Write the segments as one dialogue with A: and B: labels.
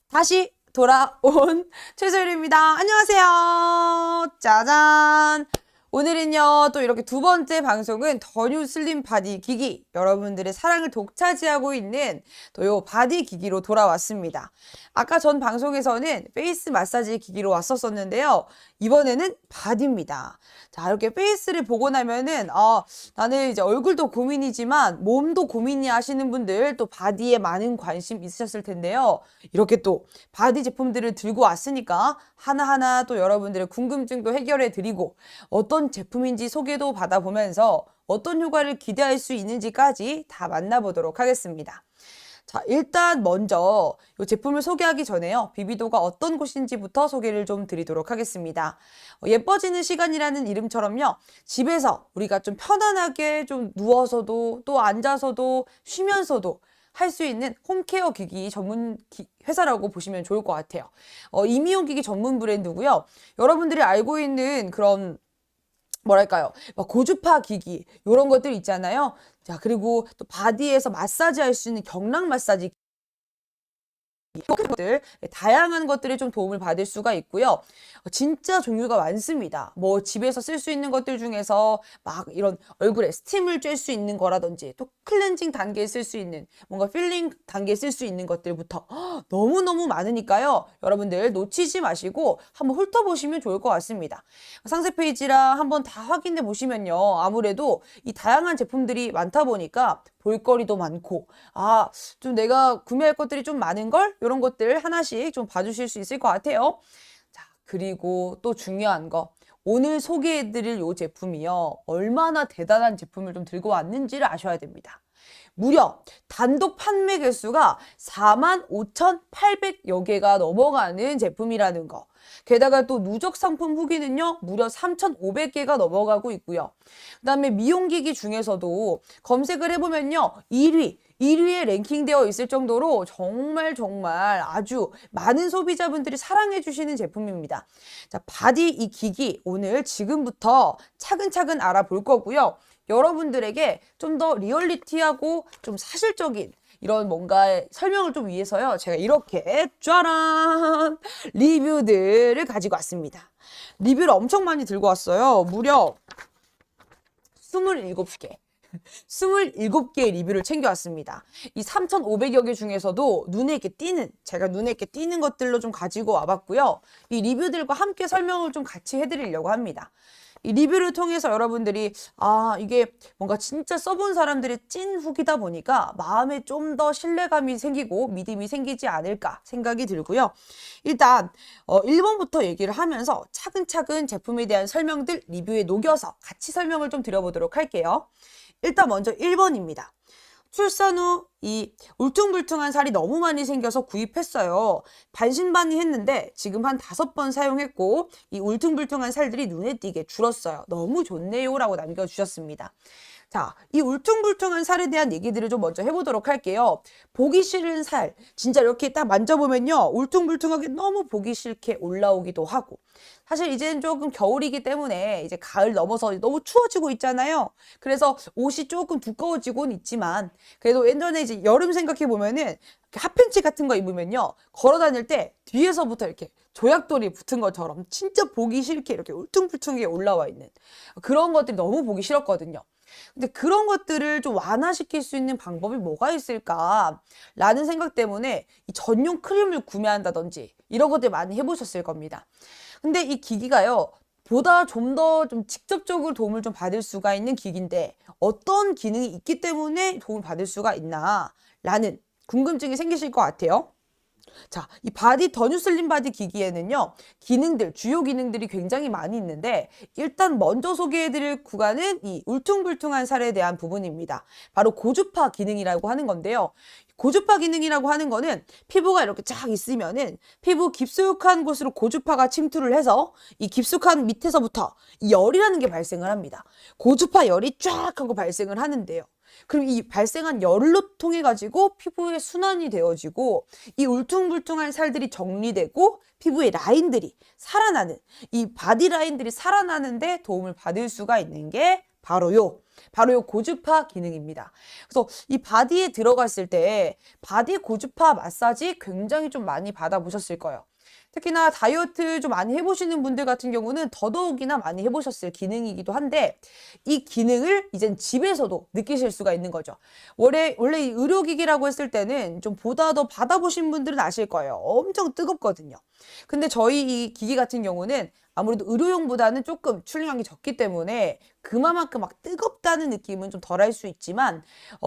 A: 다시 돌아온 최소율입니다. 안녕하세요. 짜잔. 오늘은요, 또 이렇게 두 번째 방송은 더 뉴 슬림 바디 기기, 여러분들의 사랑을 독차지하고 있는 또 요 바디 기기로 돌아왔습니다. 아까 전 방송에서는 페이스 마사지 기기로 왔었었는데요. 이번에는 바디입니다. 자, 이렇게 페이스를 보고 나면은 나는 이제 얼굴도 고민이지만 몸도 고민이 하시는 분들, 또 바디에 많은 관심 있으셨을 텐데요. 이렇게 또 바디 제품들을 들고 왔으니까 하나하나 또 여러분들의 궁금증도 해결해 드리고, 어떤 제품인지 소개도 받아보면서 어떤 효과를 기대할 수 있는지까지 다 만나보도록 하겠습니다. 자, 일단 먼저 이 제품을 소개하기 전에요, 비비도가 어떤 곳인지부터 소개를 좀 드리도록 하겠습니다. 예뻐지는 시간이라는 이름처럼요, 집에서 우리가 좀 편안하게 좀 누워서도 또 앉아서도 쉬면서도 할 수 있는 홈케어 기기 전문 회사라고 보시면 좋을 것 같아요. 이미용 기기 전문 브랜드고요. 여러분들이 알고 있는 그런 뭐랄까요, 막 고주파 기기 이런 것들 있잖아요. 자, 그리고 또 바디에서 마사지 할 수 있는 경락 마사지 것들, 다양한 것들에 좀 도움을 받을 수가 있고요. 진짜 종류가 많습니다. 뭐 집에서 쓸 수 있는 것들 중에서 막 이런 얼굴에 스팀을 쬐 수 있는 거라든지, 또 클렌징 단계에 쓸 수 있는, 뭔가 필링 단계에 쓸 수 있는 것들부터 너무너무 많으니까요. 여러분들 놓치지 마시고 한번 훑어보시면 좋을 것 같습니다. 상세 페이지랑 한번 다 확인해 보시면요, 아무래도 이 다양한 제품들이 많다 보니까 볼거리도 많고, 좀 내가 구매할 것들이 좀 많은걸? 이런 것들 하나씩 좀 봐주실 수 있을 것 같아요. 자, 그리고 또 중요한 거, 오늘 소개해드릴 이 제품이요, 얼마나 대단한 제품을 좀 들고 왔는지를 아셔야 됩니다. 무려 단독 판매 개수가 45,800여 개가 넘어가는 제품이라는 거. 게다가 또 누적 상품 후기는요, 무려 3,500개가 넘어가고 있고요. 그 다음에 미용기기 중에서도 검색을 해보면요, 1위에 랭킹되어 있을 정도로 정말 아주 많은 소비자분들이 사랑해 주시는 제품입니다. 자, 바디 이 기기 오늘 지금부터 차근차근 알아볼 거고요. 여러분들에게 좀 더 리얼리티하고 좀 사실적인 이런 뭔가 설명을 좀 위해서요, 제가 이렇게 짜란 리뷰들을 가지고 왔습니다. 리뷰를 엄청 많이 들고 왔어요. 무려 27개. 27개의 리뷰를 챙겨왔습니다. 이 3,500여 개 중에서도 제가 눈에 이렇게 띄는 것들로 좀 가지고 와봤고요. 이 리뷰들과 함께 설명을 좀 같이 해드리려고 합니다. 이 리뷰를 통해서 여러분들이 이게 뭔가 진짜 써본 사람들의 찐 후기다 보니까 마음에 좀 더 신뢰감이 생기고 믿음이 생기지 않을까 생각이 들고요. 일단 1번부터 얘기를 하면서 차근차근 제품에 대한 설명들 리뷰에 녹여서 같이 설명을 좀 드려보도록 할게요. 일단 먼저 1번입니다. 출산 후 이 울퉁불퉁한 살이 너무 많이 생겨서 구입했어요. 반신반의했는데 지금 한 5번 사용했고 이 울퉁불퉁한 살들이 눈에 띄게 줄었어요. 너무 좋네요 라고 남겨주셨습니다. 자, 이 울퉁불퉁한 살에 대한 얘기들을 좀 먼저 해보도록 할게요. 보기 싫은 살, 진짜 이렇게 딱 만져보면요, 울퉁불퉁하게 너무 보기 싫게 올라오기도 하고, 사실 이제는 조금 겨울이기 때문에 이제 가을 넘어서 너무 추워지고 있잖아요. 그래서 옷이 조금 두꺼워지곤 있지만, 그래도 예전에 이제 여름 생각해 보면은 핫팬츠 같은 거 입으면요, 걸어 다닐 때 뒤에서부터 이렇게 조약돌이 붙은 것처럼 진짜 보기 싫게 이렇게 울퉁불퉁하게 올라와 있는 그런 것들이 너무 보기 싫었거든요. 근데 그런 것들을 좀 완화시킬 수 있는 방법이 뭐가 있을까 라는 생각 때문에 이 전용 크림을 구매한다든지 이런 것들 많이 해보셨을 겁니다. 근데 이 기기가요, 보다 좀 더 좀 직접적으로 도움을 좀 받을 수가 있는 기기인데 어떤 기능이 있기 때문에 도움을 받을 수가 있나 라는 궁금증이 생기실 것 같아요. 자, 이 바디 더 뉴 슬림 바디 기기에는요, 주요 기능들이 굉장히 많이 있는데, 일단 먼저 소개해드릴 구간은 이 울퉁불퉁한 살에 대한 부분입니다. 바로 고주파 기능이라고 하는 건데요. 고주파 기능이라고 하는 거는 피부가 이렇게 쫙 있으면은 피부 깊숙한 곳으로 고주파가 침투를 해서 이 깊숙한 밑에서부터 열이라는 게 발생을 합니다. 고주파 열이 쫙 하고 발생을 하는데요. 그럼 이 발생한 열로 통해 가지고 피부에 순환이 되어지고 이 울퉁불퉁한 살들이 정리되고 피부의 라인들이 살아나는, 이 바디 라인들이 살아나는데 도움을 받을 수가 있는 게 바로 요 고주파 기능입니다. 그래서 이 바디에 들어갔을 때 바디 고주파 마사지 굉장히 좀 많이 받아보셨을 거예요. 특히나 다이어트 좀 많이 해보시는 분들 같은 경우는 더더욱이나 많이 해보셨을 기능이기도 한데 이 기능을 이젠 집에서도 느끼실 수가 있는 거죠. 원래 이 의료기기라고 했을 때는 좀 보다 더 받아보신 분들은 아실 거예요. 엄청 뜨겁거든요. 근데 저희 이 기기 같은 경우는 아무래도 의료용보다는 조금 출력량이 적기 때문에 그만큼 막 뜨겁다는 느낌은 좀 덜할 수 있지만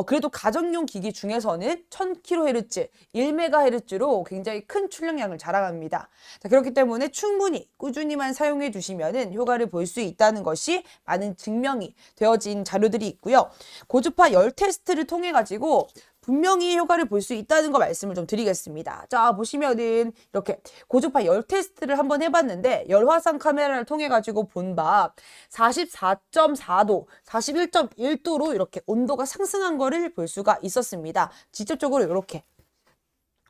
A: 그래도 가정용 기기 중에서는 1000kHz, 1MHz로 굉장히 큰 출력량을 자랑합니다. 자, 그렇기 때문에 충분히 꾸준히만 사용해 주시면은 효과를 볼 수 있다는 것이 많은 증명이 되어진 자료들이 있고요. 고주파 열 테스트를 통해 가지고 분명히 효과를 볼 수 있다는 거 말씀을 좀 드리겠습니다. 자, 보시면은 이렇게 고주파 열 테스트를 한번 해봤는데 열화상 카메라를 통해 가지고 본 바 44.4도, 41.1도로 이렇게 온도가 상승한 거를 볼 수가 있었습니다. 직접적으로 이렇게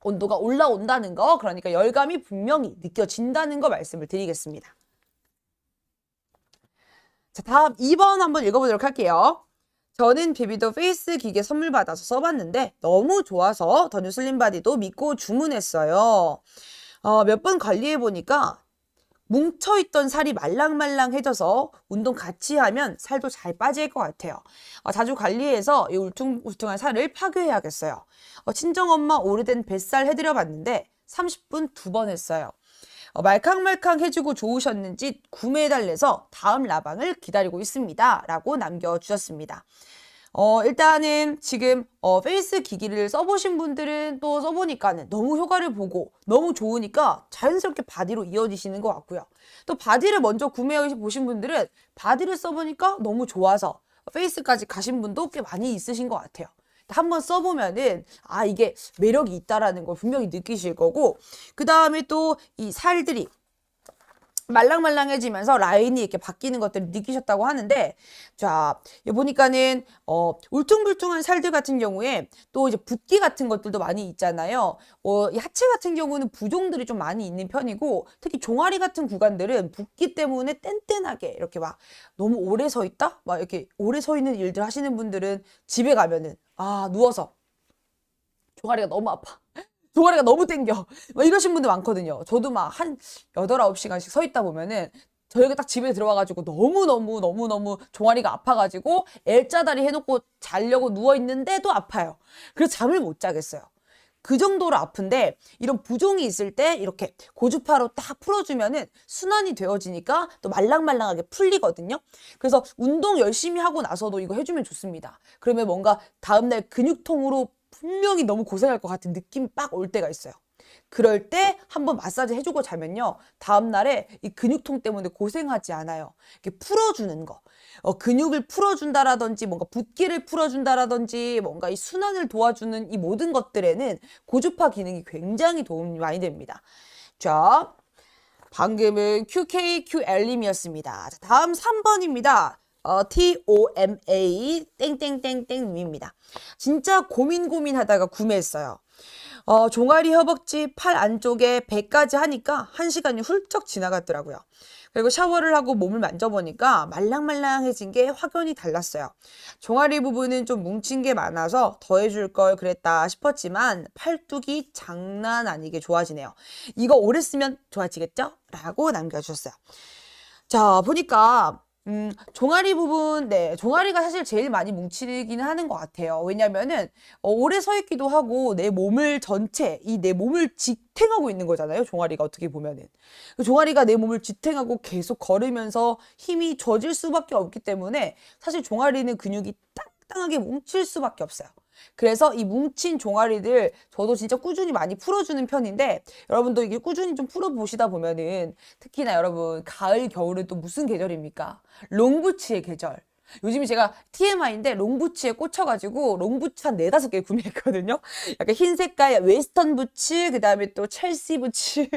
A: 온도가 올라온다는 거, 그러니까 열감이 분명히 느껴진다는 거 말씀을 드리겠습니다. 자, 다음 2번 한번 읽어보도록 할게요. 저는 비비도 페이스 기계 선물 받아서 써봤는데 너무 좋아서 더 뉴슬림 바디도 믿고 주문했어요. 몇 번 관리해보니까 뭉쳐있던 살이 말랑말랑해져서 운동 같이 하면 살도 잘 빠질 것 같아요. 자주 관리해서 이 울퉁불퉁한 살을 파괴해야겠어요. 친정엄마 오래된 뱃살 해드려봤는데 30분 2번 했어요. 말캉말캉 해주고 좋으셨는지 구매해달래서 다음 라방을 기다리고 있습니다. 라고 남겨주셨습니다. 일단은 지금 페이스 기기를 써보신 분들은 또 써보니까는 너무 효과를 보고 너무 좋으니까 자연스럽게 바디로 이어지시는 것 같고요. 또 바디를 먼저 구매해 보신 분들은 바디를 써보니까 너무 좋아서 페이스까지 가신 분도 꽤 많이 있으신 것 같아요. 한번 써보면은 이게 매력이 있다라는 걸 분명히 느끼실 거고, 그 다음에 또 이 살들이 말랑말랑해지면서 라인이 이렇게 바뀌는 것들을 느끼셨다고 하는데, 자, 여기 보니까는 울퉁불퉁한 살들 같은 경우에 또 이제 붓기 같은 것들도 많이 있잖아요. 이 하체 같은 경우는 부종들이 좀 많이 있는 편이고, 특히 종아리 같은 구간들은 붓기 때문에 뗀뗀하게 이렇게 막 너무 오래 서 있다? 막 이렇게 오래 서 있는 일들 하시는 분들은 집에 가면은 누워서 종아리가 너무 아파. 종아리가 너무 땡겨. 막 이러신 분들 많거든요. 저도 막 한 8, 9시간씩 서 있다 보면은 저녁에 딱 집에 들어와가지고 너무 종아리가 아파가지고 L자다리 해놓고 자려고 누워있는데도 아파요. 그래서 잠을 못 자겠어요. 그 정도로 아픈데 이런 부종이 있을 때 이렇게 고주파로 딱 풀어주면은 순환이 되어지니까 또 말랑말랑하게 풀리거든요. 그래서 운동 열심히 하고 나서도 이거 해주면 좋습니다. 그러면 뭔가 다음날 근육통으로 분명히 너무 고생할 것 같은 느낌이 빡 올 때가 있어요. 그럴 때 한번 마사지 해주고 자면요, 다음날에 이 근육통 때문에 고생하지 않아요. 이렇게 풀어주는 거, 근육을 풀어준다라든지 뭔가 붓기를 풀어준다라든지 뭔가 이 순환을 도와주는 이 모든 것들에는 고주파 기능이 굉장히 도움이 많이 됩니다. 자, 방금은 QKQL님이었습니다. 다음 3번입니다. TOMA 땡땡땡땡님입니다. 진짜 고민하다가 구매했어요. 종아리, 허벅지, 팔 안쪽에 배까지 하니까 1시간이 훌쩍 지나갔더라고요. 그리고 샤워를 하고 몸을 만져보니까 말랑말랑해진 게 확연히 달랐어요. 종아리 부분은 좀 뭉친 게 많아서 더 해줄 걸 그랬다 싶었지만 팔뚝이 장난 아니게 좋아지네요. 이거 오래 쓰면 좋아지겠죠? 라고 남겨주셨어요. 자, 보니까 종아리 부분, 네, 종아리가 사실 제일 많이 뭉치기는 하는 것 같아요. 왜냐면은 오래 서 있기도 하고 내 몸을 전체, 내 몸을 지탱하고 있는 거잖아요. 종아리가 어떻게 보면은. 종아리가 내 몸을 지탱하고 계속 걸으면서 힘이 젖을 수밖에 없기 때문에 사실 종아리는 근육이 땅땅하게 뭉칠 수밖에 없어요. 그래서 이 뭉친 종아리들 저도 진짜 꾸준히 많이 풀어주는 편인데, 여러분도 이게 꾸준히 좀 풀어보시다 보면은 특히나 여러분 가을 겨울은 또 무슨 계절입니까? 롱부츠의 계절. 요즘에 제가 TMI인데 롱부츠에 꽂혀가지고 롱부츠 한 4, 5개 구매했거든요. 약간 흰 색깔 웨스턴 부츠, 그 다음에 또 첼시 부츠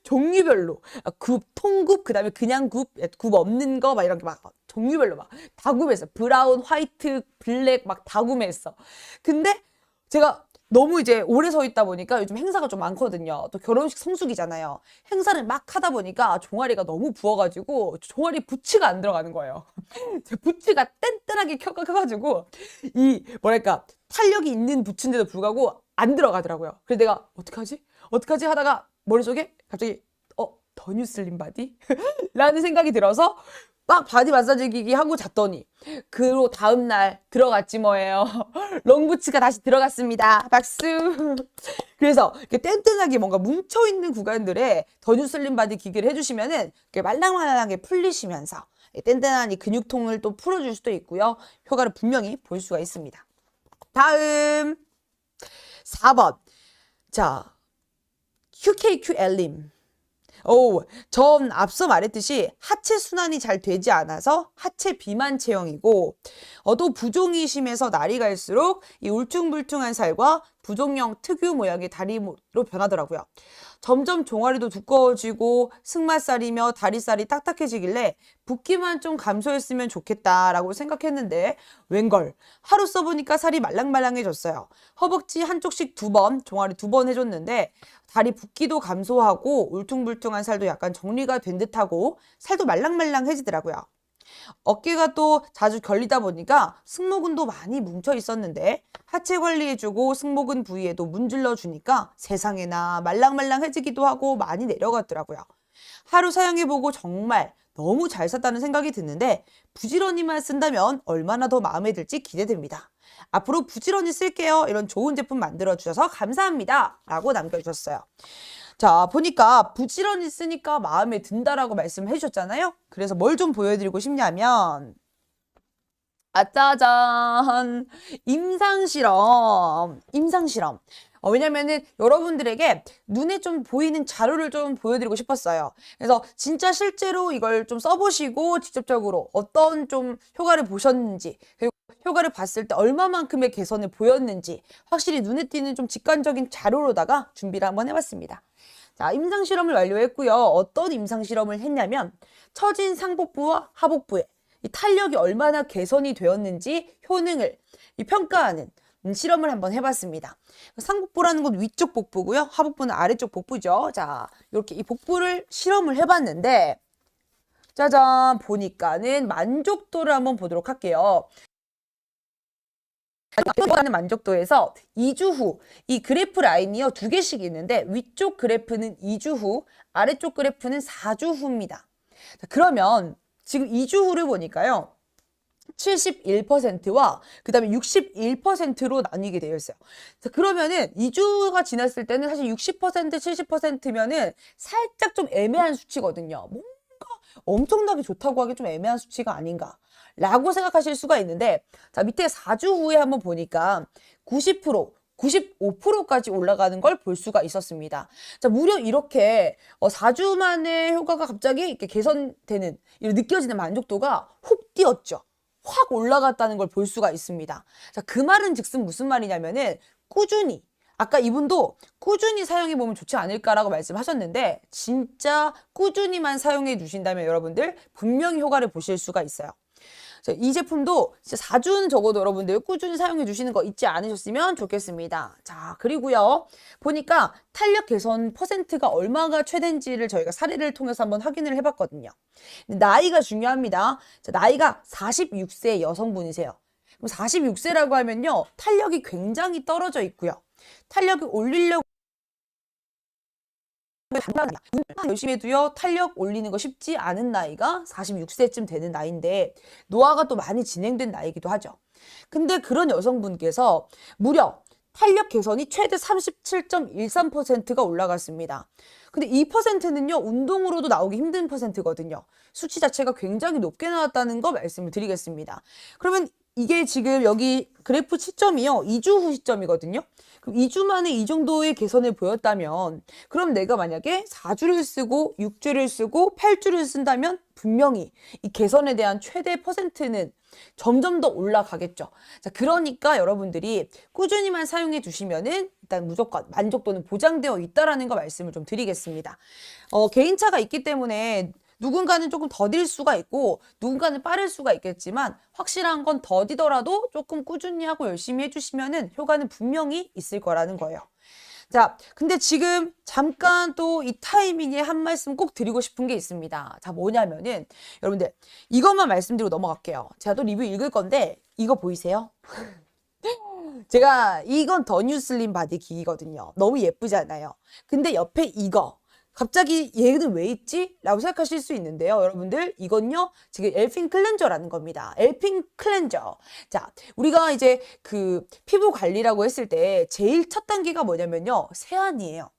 A: 종류별로 굽, 통굽, 그 다음에 그냥 굽 없는 거 막 이런 게 막 종류별로 막 다 구매했어. 브라운, 화이트, 블랙 막 다 구매했어. 근데 제가 너무 이제 오래 서 있다 보니까 요즘 행사가 좀 많거든요. 또 결혼식 성수기잖아요. 행사를 막 하다 보니까 종아리가 너무 부어가지고 종아리 부치가 안 들어가는 거예요. 제 부치가 뗀뗀하게 켜가지고 이 뭐랄까 탄력이 있는 부츠인데도 불구하고 안 들어가더라고요. 그래서 내가 어떡하지? 어떡하지? 하다가 머릿속에 갑자기 더 뉴 슬림 바디? 라는 생각이 들어서 막 바디 마사지 기기 하고 잤더니 그로 다음날 들어갔지 뭐예요. 롱부츠가 다시 들어갔습니다. 박수. 그래서 이렇게 뗀뗀하게 뭔가 뭉쳐있는 구간들에 더 뉴 슬림 바디 기기를 해주시면은 말랑말랑하게 풀리시면서 뗀뗀한 이 근육통을 또 풀어줄 수도 있고요. 효과를 분명히 볼 수가 있습니다. 다음 4번. 자, QKQL님. 전 앞서 말했듯이 하체 순환이 잘 되지 않아서 하체 비만 체형이고 또 부종이 심해서 날이 갈수록 이 울퉁불퉁한 살과 부종형 특유 모양의 다리로 변하더라고요. 점점 종아리도 두꺼워지고 승마살이며 다리살이 딱딱해지길래 붓기만 좀 감소했으면 좋겠다라고 생각했는데 웬걸 하루 써보니까 살이 말랑말랑해졌어요. 허벅지 한쪽씩 2번, 종아리 2번 해줬는데 다리 붓기도 감소하고 울퉁불퉁한 살도 약간 정리가 된 듯하고 살도 말랑말랑해지더라고요. 어깨가 또 자주 결리다 보니까 승모근도 많이 뭉쳐 있었는데 하체 관리해주고 승모근 부위에도 문질러 주니까 세상에나 말랑말랑해지기도 하고 많이 내려갔더라고요. 하루 사용해보고 정말 너무 잘 샀다는 생각이 드는데 부지런히만 쓴다면 얼마나 더 마음에 들지 기대됩니다. 앞으로 부지런히 쓸게요. 이런 좋은 제품 만들어주셔서 감사합니다. 라고 남겨주셨어요. 자, 보니까 부지런히 쓰니까 마음에 든다라고 말씀해 주셨잖아요. 그래서 뭘 좀 보여드리고 싶냐면 짜잔! 임상실험. 왜냐면은 여러분들에게 눈에 좀 보이는 자료를 좀 보여드리고 싶었어요. 그래서 진짜 실제로 이걸 좀 써보시고 직접적으로 어떤 좀 효과를 보셨는지 그리고 효과를 봤을 때 얼마만큼의 개선을 보였는지 확실히 눈에 띄는 좀 직관적인 자료로다가 준비를 한번 해봤습니다. 자, 임상실험을 완료했고요. 어떤 임상실험을 했냐면 처진 상복부와 하복부에 이 탄력이 얼마나 개선이 되었는지 효능을 평가하는 실험을 한번 해봤습니다. 상복부라는 건 위쪽 복부고요. 하복부는 아래쪽 복부죠. 자, 이렇게 이 복부를 실험을 해봤는데 짜잔 보니까는 만족도를 한번 보도록 할게요. 하는 만족도에서 2주 후 이 그래프 라인이요 2개씩 있는데 위쪽 그래프는 2주 후 아래쪽 그래프는 4주 후입니다. 자, 그러면 지금 2주 후를 보니까요 71%와 그 다음에 61%로 나뉘게 되어 있어요. 자, 그러면은 2주가 지났을 때는 사실 60% 70%면은 살짝 좀 애매한 수치거든요. 뭔가 엄청나게 좋다고 하기 좀 애매한 수치가 아닌가 라고 생각하실 수가 있는데 자 밑에 4주 후에 한번 보니까 90% 95%까지 올라가는 걸 볼 수가 있었습니다. 자, 무려 이렇게 4주 만에 효과가 갑자기 이렇게 개선되는, 느껴지는 만족도가 훅 뛰었죠. 확 올라갔다는 걸 볼 수가 있습니다. 자, 그 말은 즉슨 무슨 말이냐면은 꾸준히, 아까 이분도 꾸준히 사용해 보면 좋지 않을까라고 말씀하셨는데 진짜 꾸준히만 사용해 주신다면 여러분들 분명히 효과를 보실 수가 있어요. 이 제품도 진짜 4주는 적어도 여러분들 꾸준히 사용해 주시는 거 잊지 않으셨으면 좋겠습니다. 자, 그리고요. 보니까 탄력 개선 퍼센트가 얼마가 최대인지를 저희가 사례를 통해서 한번 확인을 해봤거든요. 나이가 중요합니다. 자, 나이가 46세 여성분이세요. 그럼 46세라고 하면요. 탄력이 굉장히 떨어져 있고요. 탄력을 올리려고 열심히 해도요 탄력 올리는 거 쉽지 않은 나이가 46세쯤 되는 나이인데 노화가 또 많이 진행된 나이기도 하죠. 근데 그런 여성분께서 무려 탄력 개선이 최대 37.13%가 올라갔습니다. 근데 이 퍼센트는요 운동으로도 나오기 힘든 퍼센트거든요. 수치 자체가 굉장히 높게 나왔다는 거 말씀을 드리겠습니다. 그러면 이게 지금 여기 그래프 시점이요 2주 후 시점이거든요. 그럼 2주 만에 이 정도의 개선을 보였다면 그럼 내가 만약에 4주를 쓰고 6주를 쓰고 8주를 쓴다면 분명히 이 개선에 대한 최대 퍼센트는 점점 더 올라가겠죠. 자, 그러니까 여러분들이 꾸준히만 사용해 주시면은 일단 무조건 만족도는 보장되어 있다라는 거 말씀을 좀 드리겠습니다. 개인차가 있기 때문에 누군가는 조금 더딜 수가 있고 누군가는 빠를 수가 있겠지만 확실한 건 더디더라도 조금 꾸준히 하고 열심히 해주시면은 효과는 분명히 있을 거라는 거예요. 자, 근데 지금 잠깐 또 이 타이밍에 한 말씀 꼭 드리고 싶은 게 있습니다. 자, 뭐냐면은 여러분들 이것만 말씀드리고 넘어갈게요. 제가 또 리뷰 읽을 건데 이거 보이세요? 제가 이건 더 뉴슬림 바디 기기거든요. 너무 예쁘지 않아요? 근데 옆에 이거 갑자기 얘는 왜 있지? 라고 생각하실 수 있는데요. 여러분들 이건요 지금 엘핀 클렌저라는 겁니다. 엘핀 클렌저. 자, 우리가 이제 그 피부 관리라고 했을 때 제일 첫 단계가 뭐냐면요, 세안이에요.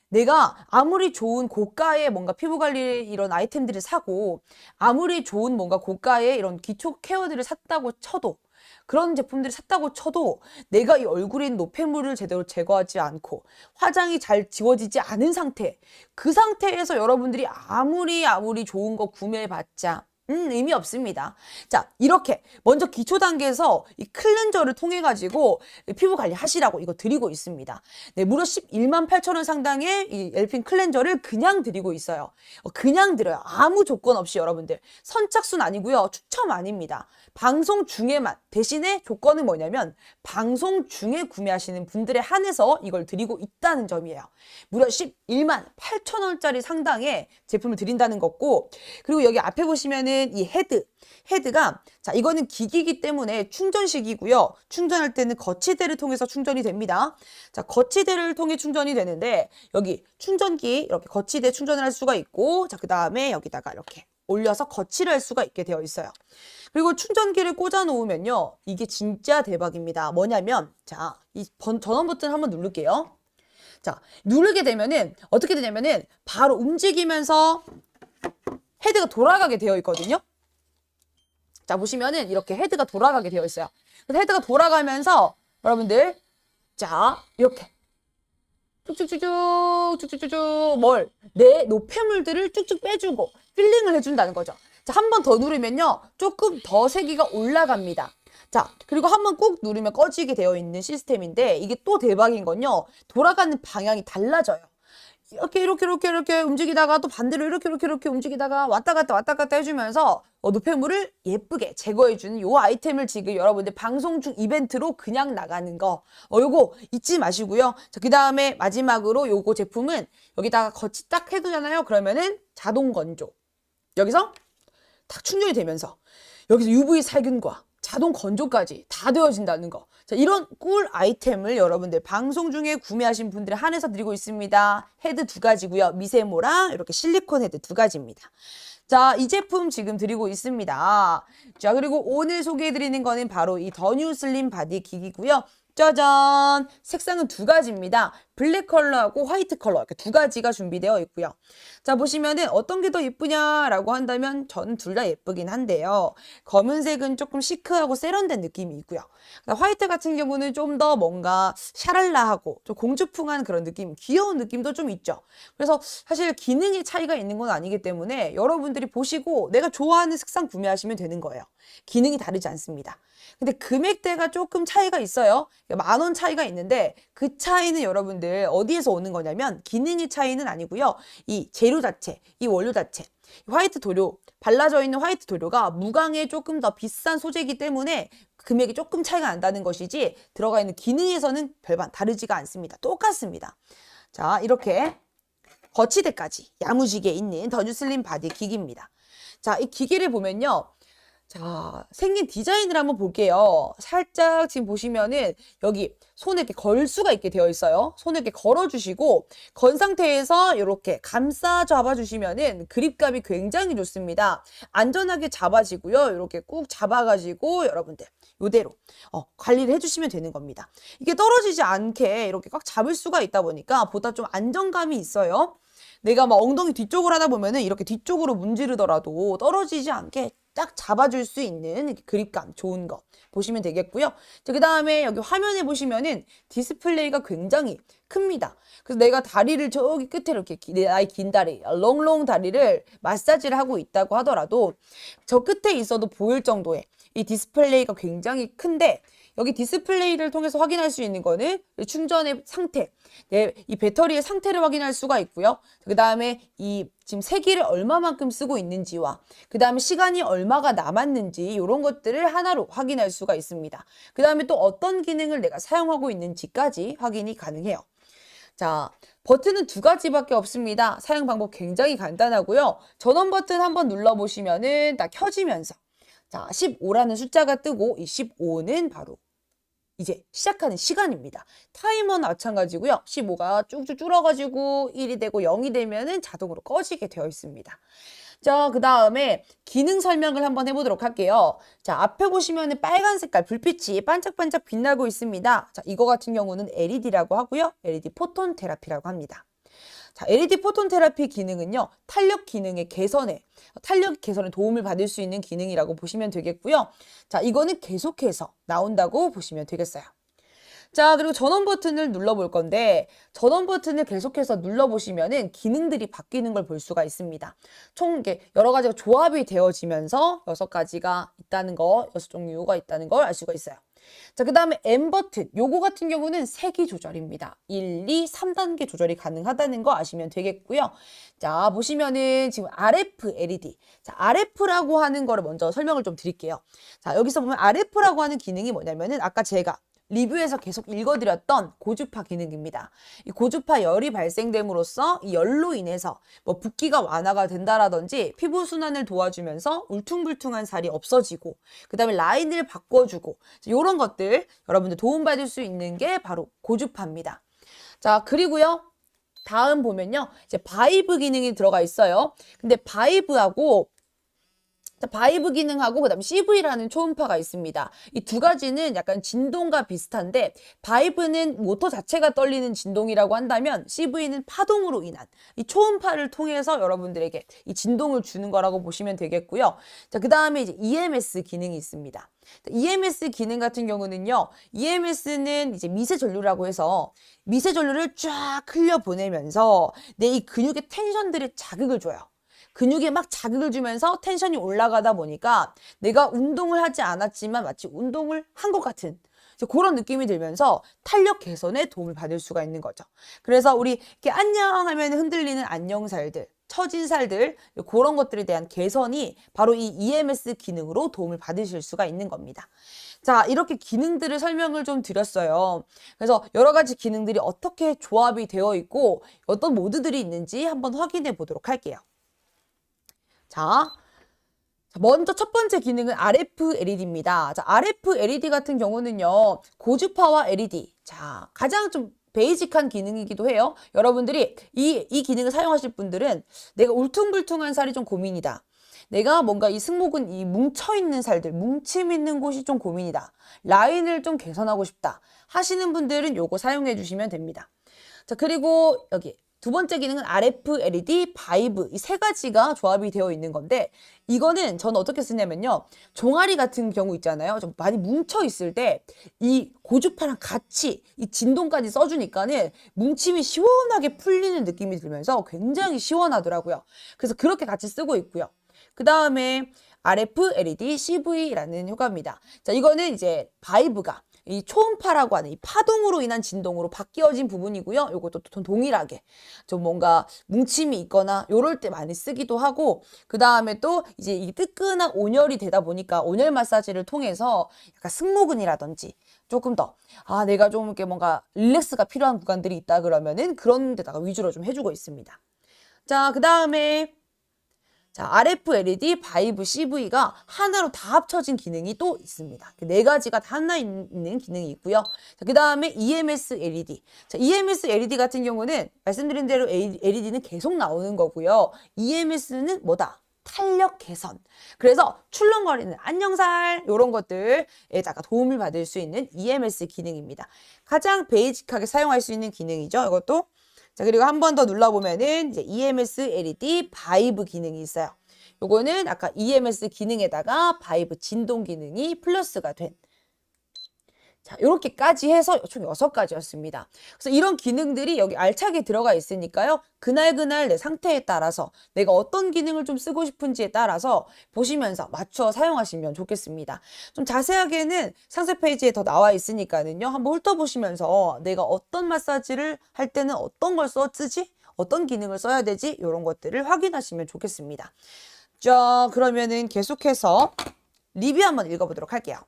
A: 내가 아무리 좋은 고가의 뭔가 피부 관리 이런 아이템들을 사고 아무리 좋은 뭔가 고가의 이런 기초 케어들을 샀다고 쳐도, 그런 제품들을 샀다고 쳐도 내가 이 얼굴에 있는 노폐물을 제대로 제거하지 않고 화장이 잘 지워지지 않은 상태, 그 상태에서 여러분들이 아무리 좋은 거 구매해봤자 의미 없습니다. 자, 이렇게 먼저 기초 단계에서 이 클렌저를 통해 가지고 피부 관리 하시라고 이거 드리고 있습니다. 네, 무려 11만 8천 원 상당의 이 엘핀 클렌저를 그냥 드리고 있어요. 그냥 드려요. 아무 조건 없이 여러분들. 선착순 아니고요. 추첨 아닙니다. 방송 중에만. 대신에 조건은 뭐냐면 방송 중에 구매하시는 분들에 한해서 이걸 드리고 있다는 점이에요. 무려 11만 8천 원짜리 상당의 제품을 드린다는 거고, 그리고 여기 앞에 보시면은 이 헤드가, 자, 이거는 기기이기 때문에 충전식이고요. 충전할 때는 거치대를 통해서 충전이 됩니다. 자, 거치대를 통해 충전이 되는데 여기 충전기 이렇게 거치대 충전을 할 수가 있고, 자, 그 다음에 여기다가 이렇게 올려서 거치를 할 수가 있게 되어 있어요. 그리고 충전기를 꽂아 놓으면요, 이게 진짜 대박입니다. 뭐냐면, 자, 이 전원 버튼 한번 누를게요. 자, 누르게 되면은 어떻게 되냐면은 바로 움직이면서 헤드가 돌아가게 되어 있거든요. 자, 보시면은 이렇게 헤드가 돌아가게 되어 있어요. 그래서 헤드가 돌아가면서 여러분들, 자, 이렇게 쭉쭉쭉쭉 내 노폐물들을 쭉쭉 빼주고 필링을 해준다는 거죠. 자, 한 번 더 누르면요, 조금 더 세기가 올라갑니다. 자, 그리고 한 번 꾹 누르면 꺼지게 되어 있는 시스템인데, 이게 또 대박인 건요, 돌아가는 방향이 달라져요. 이렇게 움직이다가 또 반대로 이렇게 움직이다가 왔다 갔다 해주면서 노폐물을 예쁘게 제거해주는 요 아이템을 지금 여러분들 방송 중 이벤트로 그냥 나가는 거, 요거 잊지 마시고요. 자, 그 다음에 마지막으로 요거 제품은 여기다가 거치 딱 해두잖아요. 그러면은 자동 건조. 여기서 딱 충전이 되면서 여기서 UV 살균과 자동 건조까지 다 되어진다는 거. 자, 이런 꿀 아이템을 여러분들 방송 중에 구매하신 분들에 한해서 드리고 있습니다. 헤드 2가지고요. 미세모랑 이렇게 실리콘 헤드 2가지입니다. 자, 이 제품 지금 드리고 있습니다. 자, 그리고 오늘 소개해드리는 거는 바로 이 더 뉴 슬림 바디 기기고요. 짜잔! 색상은 2가지입니다. 블랙 컬러하고 화이트 컬러 이렇게 2가지가 준비되어 있고요. 자, 보시면은 어떤 게 더 예쁘냐라고 한다면 저는 둘 다 예쁘긴 한데요. 검은색은 조금 시크하고 세련된 느낌이 있고요. 화이트 같은 경우는 좀 더 뭔가 샤랄라하고 좀 공주풍한 그런 느낌, 귀여운 느낌도 좀 있죠. 그래서 사실 기능의 차이가 있는 건 아니기 때문에 여러분들이 보시고 내가 좋아하는 색상 구매하시면 되는 거예요. 기능이 다르지 않습니다. 근데 금액대가 조금 차이가 있어요. 10,000원 차이가 있는데 그 차이는 여러분들 어디에서 오는 거냐면 기능의 차이는 아니고요. 이 재료 자체, 이 원료 자체, 화이트 도료, 발라져 있는 화이트 도료가 무광에 조금 더 비싼 소재이기 때문에 금액이 조금 차이가 난다는 것이지 들어가 있는 기능에서는 별반 다르지가 않습니다. 똑같습니다. 자, 이렇게 거치대까지 야무지게 있는 더 뉴 슬림 바디 기기입니다. 자, 이 기기를 보면요. 자, 생긴 디자인을 한번 볼게요. 살짝 지금 보시면은 여기 손에 이렇게 걸 수가 있게 되어 있어요. 손에 이렇게 걸어주시고 건 상태에서 이렇게 감싸 잡아주시면은 그립감이 굉장히 좋습니다. 안전하게 잡아지고요. 이렇게 꾹 잡아가지고 여러분들 이대로 관리를 해주시면 되는 겁니다. 이게 떨어지지 않게 이렇게 꽉 잡을 수가 있다 보니까 보다 좀 안정감이 있어요. 내가 막 엉덩이 뒤쪽으로 하다 보면은 이렇게 뒤쪽으로 문지르더라도 떨어지지 않게 딱 잡아줄 수 있는 그립감 좋은 거 보시면 되겠고요. 그 다음에 여기 화면에 보시면은 디스플레이가 굉장히 큽니다. 그래서 내가 다리를 저기 끝에 이렇게 나의 긴 다리, 롱롱 다리를 마사지를 하고 있다고 하더라도 저 끝에 있어도 보일 정도의 이 디스플레이가 굉장히 큰데 여기 디스플레이를 통해서 확인할 수 있는 거는 충전의 상태, 이 배터리의 상태를 확인할 수가 있고요. 그 다음에 이 지금 세기를 얼마만큼 쓰고 있는지와 그 다음에 시간이 얼마가 남았는지 이런 것들을 하나로 확인할 수가 있습니다. 그 다음에 또 어떤 기능을 내가 사용하고 있는지까지 확인이 가능해요. 자, 버튼은 두 가지밖에 없습니다. 사용 방법 굉장히 간단하고요. 전원 버튼 한번 눌러보시면은 딱 켜지면서 자, 15라는 숫자가 뜨고 이 15는 바로 이제 시작하는 시간입니다. 타이머는 마찬가지고요. 15가 쭉쭉 줄어가지고 1이 되고 0이 되면은 자동으로 꺼지게 되어 있습니다. 자, 그 다음에 기능 설명을 한번 해보도록 할게요. 자, 앞에 보시면은 빨간 색깔 불빛이 반짝반짝 빛나고 있습니다. 자, 이거 같은 경우는 LED라고 하고요. LED 포톤 테라피라고 합니다. 자, LED 포톤 테라피 기능은요, 탄력 개선에 도움을 받을 수 있는 기능이라고 보시면 되겠고요. 자, 이거는 계속해서 나온다고 보시면 되겠어요. 자, 그리고 전원 버튼을 눌러볼 건데, 전원 버튼을 계속해서 눌러보시면은 기능들이 바뀌는 걸 볼 수가 있습니다. 총 이게 여러 가지가 조합이 되어지면서 6가지가 있다는 거, 6종류가 있다는 걸 알 수가 있어요. 자, 그 다음에 M 버튼. 요거 같은 경우는 세기 조절입니다. 1, 2, 3단계 조절이 가능하다는 거 아시면 되겠고요. 자, 보시면은 지금 RF LED. 자, RF라고 하는 거를 먼저 설명을 좀 드릴게요. 자, 여기서 보면 RF라고 하는 기능이 뭐냐면은 아까 제가 리뷰에서 계속 읽어드렸던 고주파 기능입니다. 이 고주파 열이 발생됨으로써 이 열로 인해서 뭐 붓기가 완화가 된다라든지 피부 순환을 도와주면서 울퉁불퉁한 살이 없어지고 그 다음에 라인을 바꿔주고 이런 것들 여러분들 도움받을 수 있는 게 바로 고주파입니다. 자, 그리고요. 다음 보면요. 이제 바이브 기능이 들어가 있어요. 근데 바이브하고 바이브 기능하고 그다음에 CV라는 초음파가 있습니다. 이 두 가지는 약간 진동과 비슷한데 바이브는 모터 자체가 떨리는 진동이라고 한다면 CV는 파동으로 인한 이 초음파를 통해서 여러분들에게 이 진동을 주는 거라고 보시면 되겠고요. 자, 그다음에 이제 EMS 기능이 있습니다. EMS 기능 같은 경우는요. EMS는 이제 미세 전류라고 해서 미세 전류를 쫙 흘려 보내면서 내 이 근육의 텐션들에 자극을 줘요. 근육에 막 자극을 주면서 텐션이 올라가다 보니까 내가 운동을 하지 않았지만 마치 운동을 한 것 같은 그런 느낌이 들면서 탄력 개선에 도움을 받을 수가 있는 거죠. 그래서 우리 이렇게 안녕 하면 흔들리는 안녕살들, 처진 살들 그런 것들에 대한 개선이 바로 이 EMS 기능으로 도움을 받으실 수가 있는 겁니다. 자, 이렇게 기능들을 설명을 좀 드렸어요. 그래서 여러 가지 기능들이 어떻게 조합이 되어 있고 어떤 모드들이 있는지 한번 확인해 보도록 할게요. 자, 먼저 첫 번째 기능은 RF LED입니다. 자, RF LED 같은 경우는요, 고주파와 LED. 자, 가장 좀 베이직한 기능이기도 해요. 여러분들이 이 기능을 사용하실 분들은 내가 울퉁불퉁한 살이 좀 고민이다. 내가 뭔가 이 승모근 이 뭉쳐있는 살들, 뭉침 있는 곳이 좀 고민이다. 라인을 좀 개선하고 싶다. 하시는 분들은 요거 사용해 주시면 됩니다. 자, 그리고 여기 두 번째 기능은 RF LED, 바이브 이 세 가지가 조합이 되어 있는 건데 이거는 저는 어떻게 쓰냐면요. 종아리 같은 경우 있잖아요. 좀 많이 뭉쳐 있을 때 이 고주파랑 같이 이 진동까지 써주니까는 뭉침이 시원하게 풀리는 느낌이 들면서 굉장히 시원하더라고요. 그래서 그렇게 같이 쓰고 있고요. 그 다음에 RF LED, CV라는 효과입니다. 자, 이거는 이제 바이브가 이 초음파라고 하는 이 파동으로 인한 진동으로 바뀌어진 부분이고요. 요것도 동일하게 좀 뭔가 뭉침이 있거나 요럴 때 많이 쓰기도 하고 그 다음에 또 이제 이 뜨끈한 온열이 되다 보니까 온열 마사지를 통해서 약간 승모근이라든지 조금 더 내가 좀 이렇게 뭔가 릴렉스가 필요한 구간들이 있다 그러면은 그런 데다가 위주로 좀 해주고 있습니다. 자, 그 다음에 자, RF LED, 바이브, CV가 하나로 다 합쳐진 기능이 또 있습니다. 네 가지가 다 하나 있는 기능이 있고요. 자, 그 다음에 EMS LED. 자, EMS LED 같은 경우는 말씀드린 대로 LED는 계속 나오는 거고요. EMS는 뭐다? 탄력 개선. 그래서 출렁거리는 안녕살 이런 것들에다가 도움을 받을 수 있는 EMS 기능입니다. 가장 베이직하게 사용할 수 있는 기능이죠. 이것도. 자, 그리고 한 번 더 눌러보면은 이제 EMS LED 바이브 기능이 있어요. 요거는 아까 EMS 기능에다가 바이브 진동 기능이 플러스가 된 자, 이렇게까지 해서 총 6가지였습니다. 그래서 이런 기능들이 여기 알차게 들어가 있으니까요. 그날 내 상태에 따라서 내가 어떤 기능을 좀 쓰고 싶은지에 따라서 보시면서 맞춰 사용하시면 좋겠습니다. 좀 자세하게는 상세 페이지에 더 나와 있으니까는요. 한번 훑어보시면서 내가 어떤 마사지를 할 때는 어떤 걸 쓰지? 어떤 기능을 써야 되지? 이런 것들을 확인하시면 좋겠습니다. 자, 그러면은 계속해서 리뷰 한번 읽어보도록 할게요.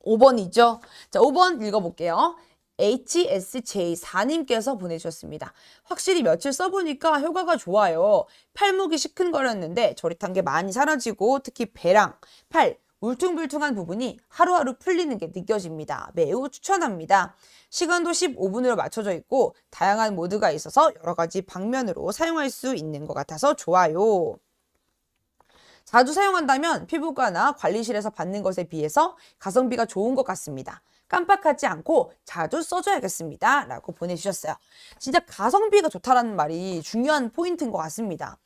A: 5번이죠. 자, 5번 읽어볼게요. HSJ4님께서 보내주셨습니다. 확실히 며칠 써보니까 효과가 좋아요. 팔목이 시큰거렸는데 저릿한 게 많이 사라지고 특히 배랑 팔, 울퉁불퉁한 부분이 하루하루 풀리는 게 느껴집니다. 매우 추천합니다. 시간도 15분으로 맞춰져 있고 다양한 모드가 있어서 여러 가지 방면으로 사용할 수 있는 것 같아서 좋아요. 자주 사용한다면 피부과나 관리실에서 받는 것에 비해서 가성비가 좋은 것 같습니다. 깜빡하지 않고 자주 써줘야겠습니다. 라고 보내주셨어요. 진짜 가성비가 좋다라는 말이 중요한 포인트인 것 같습니다.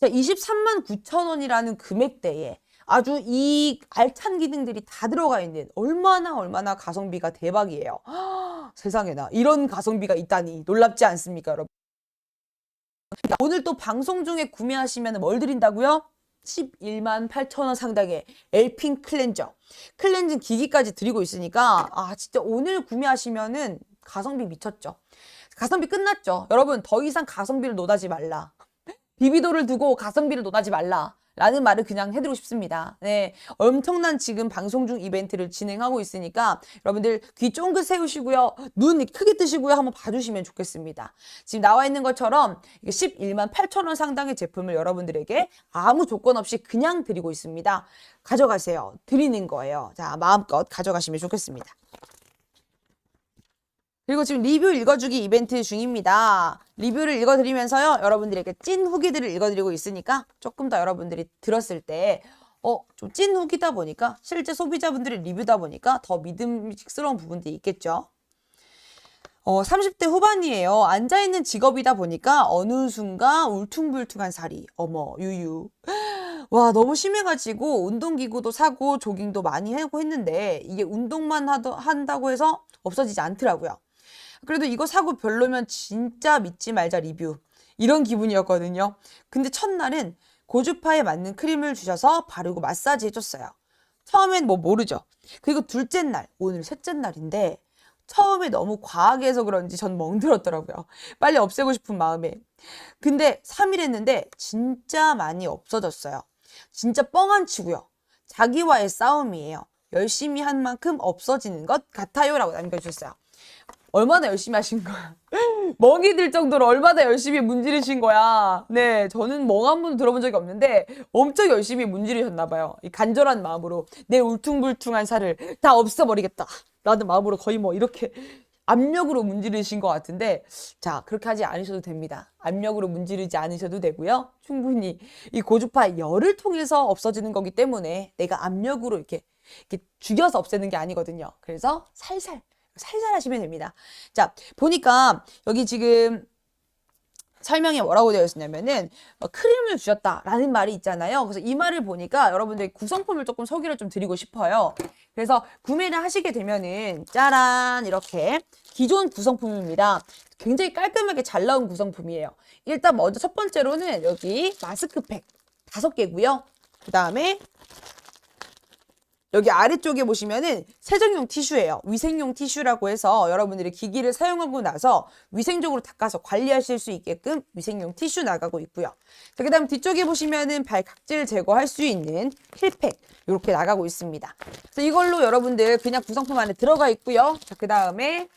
A: 23만 9천 원이라는 금액대에 아주 이 알찬 기능들이 다 들어가 있는 얼마나 가성비가 대박이에요. 세상에나 이런 가성비가 있다니 놀랍지 않습니까, 여러분? 오늘 또 방송 중에 구매하시면 뭘 드린다고요? 11만 8천 원 상당의 엘핀 클렌징 기기까지 드리고 있으니까 진짜 오늘 구매하시면은 가성비 미쳤죠. 가성비 끝났죠. 여러분 더 이상 가성비를 논하지 말라. 비비도를 두고 가성비를 논하지 말라. 라는 말을 그냥 해드리고 싶습니다. 네, 엄청난 지금 방송 중 이벤트를 진행하고 있으니까 여러분들 귀 쫑긋 세우시고요. 눈 크게 뜨시고요. 한번 봐주시면 좋겠습니다. 지금 나와 있는 것처럼 11만 8천 원 상당의 제품을 여러분들에게 아무 조건 없이 그냥 드리고 있습니다. 가져가세요. 드리는 거예요. 자, 마음껏 가져가시면 좋겠습니다. 그리고 지금 리뷰 읽어주기 이벤트 중입니다. 리뷰를 읽어드리면서요. 여러분들에게 찐 후기들을 읽어드리고 있으니까 조금 더 여러분들이 들었을 때 좀 찐 후기다 보니까 실제 소비자분들의 리뷰다 보니까 더 믿음직스러운 부분들이 있겠죠. 30대 후반이에요. 앉아있는 직업이다 보니까 어느 순간 울퉁불퉁한 살이 어머 유유 와 너무 심해가지고 운동기구도 사고 조깅도 많이 하고 했는데 이게 운동만 한다고 해서 없어지지 않더라고요. 그래도 이거 사고 별로면 진짜 믿지 말자 리뷰 이런 기분이었거든요. 근데 첫날은 고주파에 맞는 크림을 주셔서 바르고 마사지 해줬어요. 처음엔 모르죠. 그리고 둘째 날, 오늘 셋째 날인데 처음에 너무 과하게 해서 그런지 전 멍들었더라고요. 빨리 없애고 싶은 마음에. 근데 3일 했는데 진짜 많이 없어졌어요. 진짜 뻥안 치고요. 자기와의 싸움이에요. 열심히 한 만큼 없어지는 것 같아요. 라고 남겨주셨어요. 얼마나 열심히 하신 거야? 멍이 들 정도로 얼마나 열심히 문지르신 거야? 네, 저는 멍 한 번도 들어본 적이 없는데 엄청 열심히 문지르셨나 봐요. 이 간절한 마음으로 내 울퉁불퉁한 살을 다 없애버리겠다. 라는 마음으로 거의 이렇게 압력으로 문지르신 것 같은데 자, 그렇게 하지 않으셔도 됩니다. 압력으로 문지르지 않으셔도 되고요. 충분히 이 고주파 열을 통해서 없어지는 거기 때문에 내가 압력으로 이렇게 죽여서 없애는 게 아니거든요. 그래서 살살 하시면 됩니다. 자, 보니까 여기 지금 설명에 뭐라고 되어 있었냐면은 크림을 주셨다라는 말이 있잖아요. 그래서 이 말을 보니까 여러분들 구성품을 조금 소개를 좀 드리고 싶어요. 그래서 구매를 하시게 되면은 짜란 이렇게 기존 구성품입니다. 굉장히 깔끔하게 잘 나온 구성품이에요. 일단 먼저 첫 번째로는 여기 마스크팩 5개고요. 그 다음에 여기 아래쪽에 보시면은 세정용 티슈예요. 위생용 티슈라고 해서 여러분들이 기기를 사용하고 나서 위생적으로 닦아서 관리하실 수 있게끔 위생용 티슈 나가고 있고요. 자, 그다음 뒤쪽에 보시면은 발 각질 제거할 수 있는 힐팩 이렇게 나가고 있습니다. 그래서 이걸로 여러분들 그냥 구성품 안에 들어가 있고요. 자, 그다음에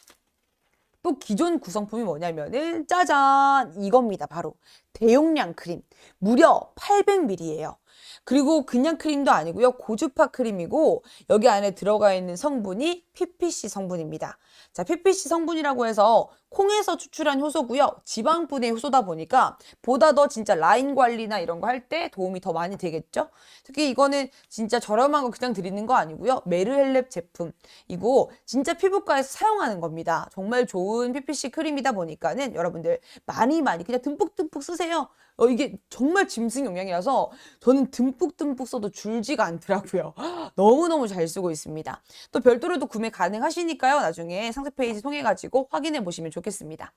A: 또 기존 구성품이 뭐냐면은 짜잔 이겁니다. 바로 대용량 크림 무려 800ml예요. 그리고 그냥 크림도 아니고요. 고주파 크림이고 여기 안에 들어가 있는 성분이 PPC 성분입니다. 자, PPC 성분이라고 해서 콩에서 추출한 효소고요. 지방분의 효소다 보니까 보다 더 진짜 라인 관리나 이런 거 할 때 도움이 더 많이 되겠죠. 특히 이거는 진짜 저렴한 거 그냥 드리는 거 아니고요. 메르헬렙 제품이고 진짜 피부과에서 사용하는 겁니다. 정말 좋은 PPC 크림이다 보니까는 여러분들 많이 그냥 듬뿍듬뿍 쓰세요. 이게 정말 짐승 영양이라서 저는 듬뿍듬뿍 써도 줄지가 않더라고요. 너무너무 잘 쓰고 있습니다. 또 별도로도 구매 가능하시니까요. 나중에 상세 페이지 통해가지고 확인해 보시면 좋겠습니다.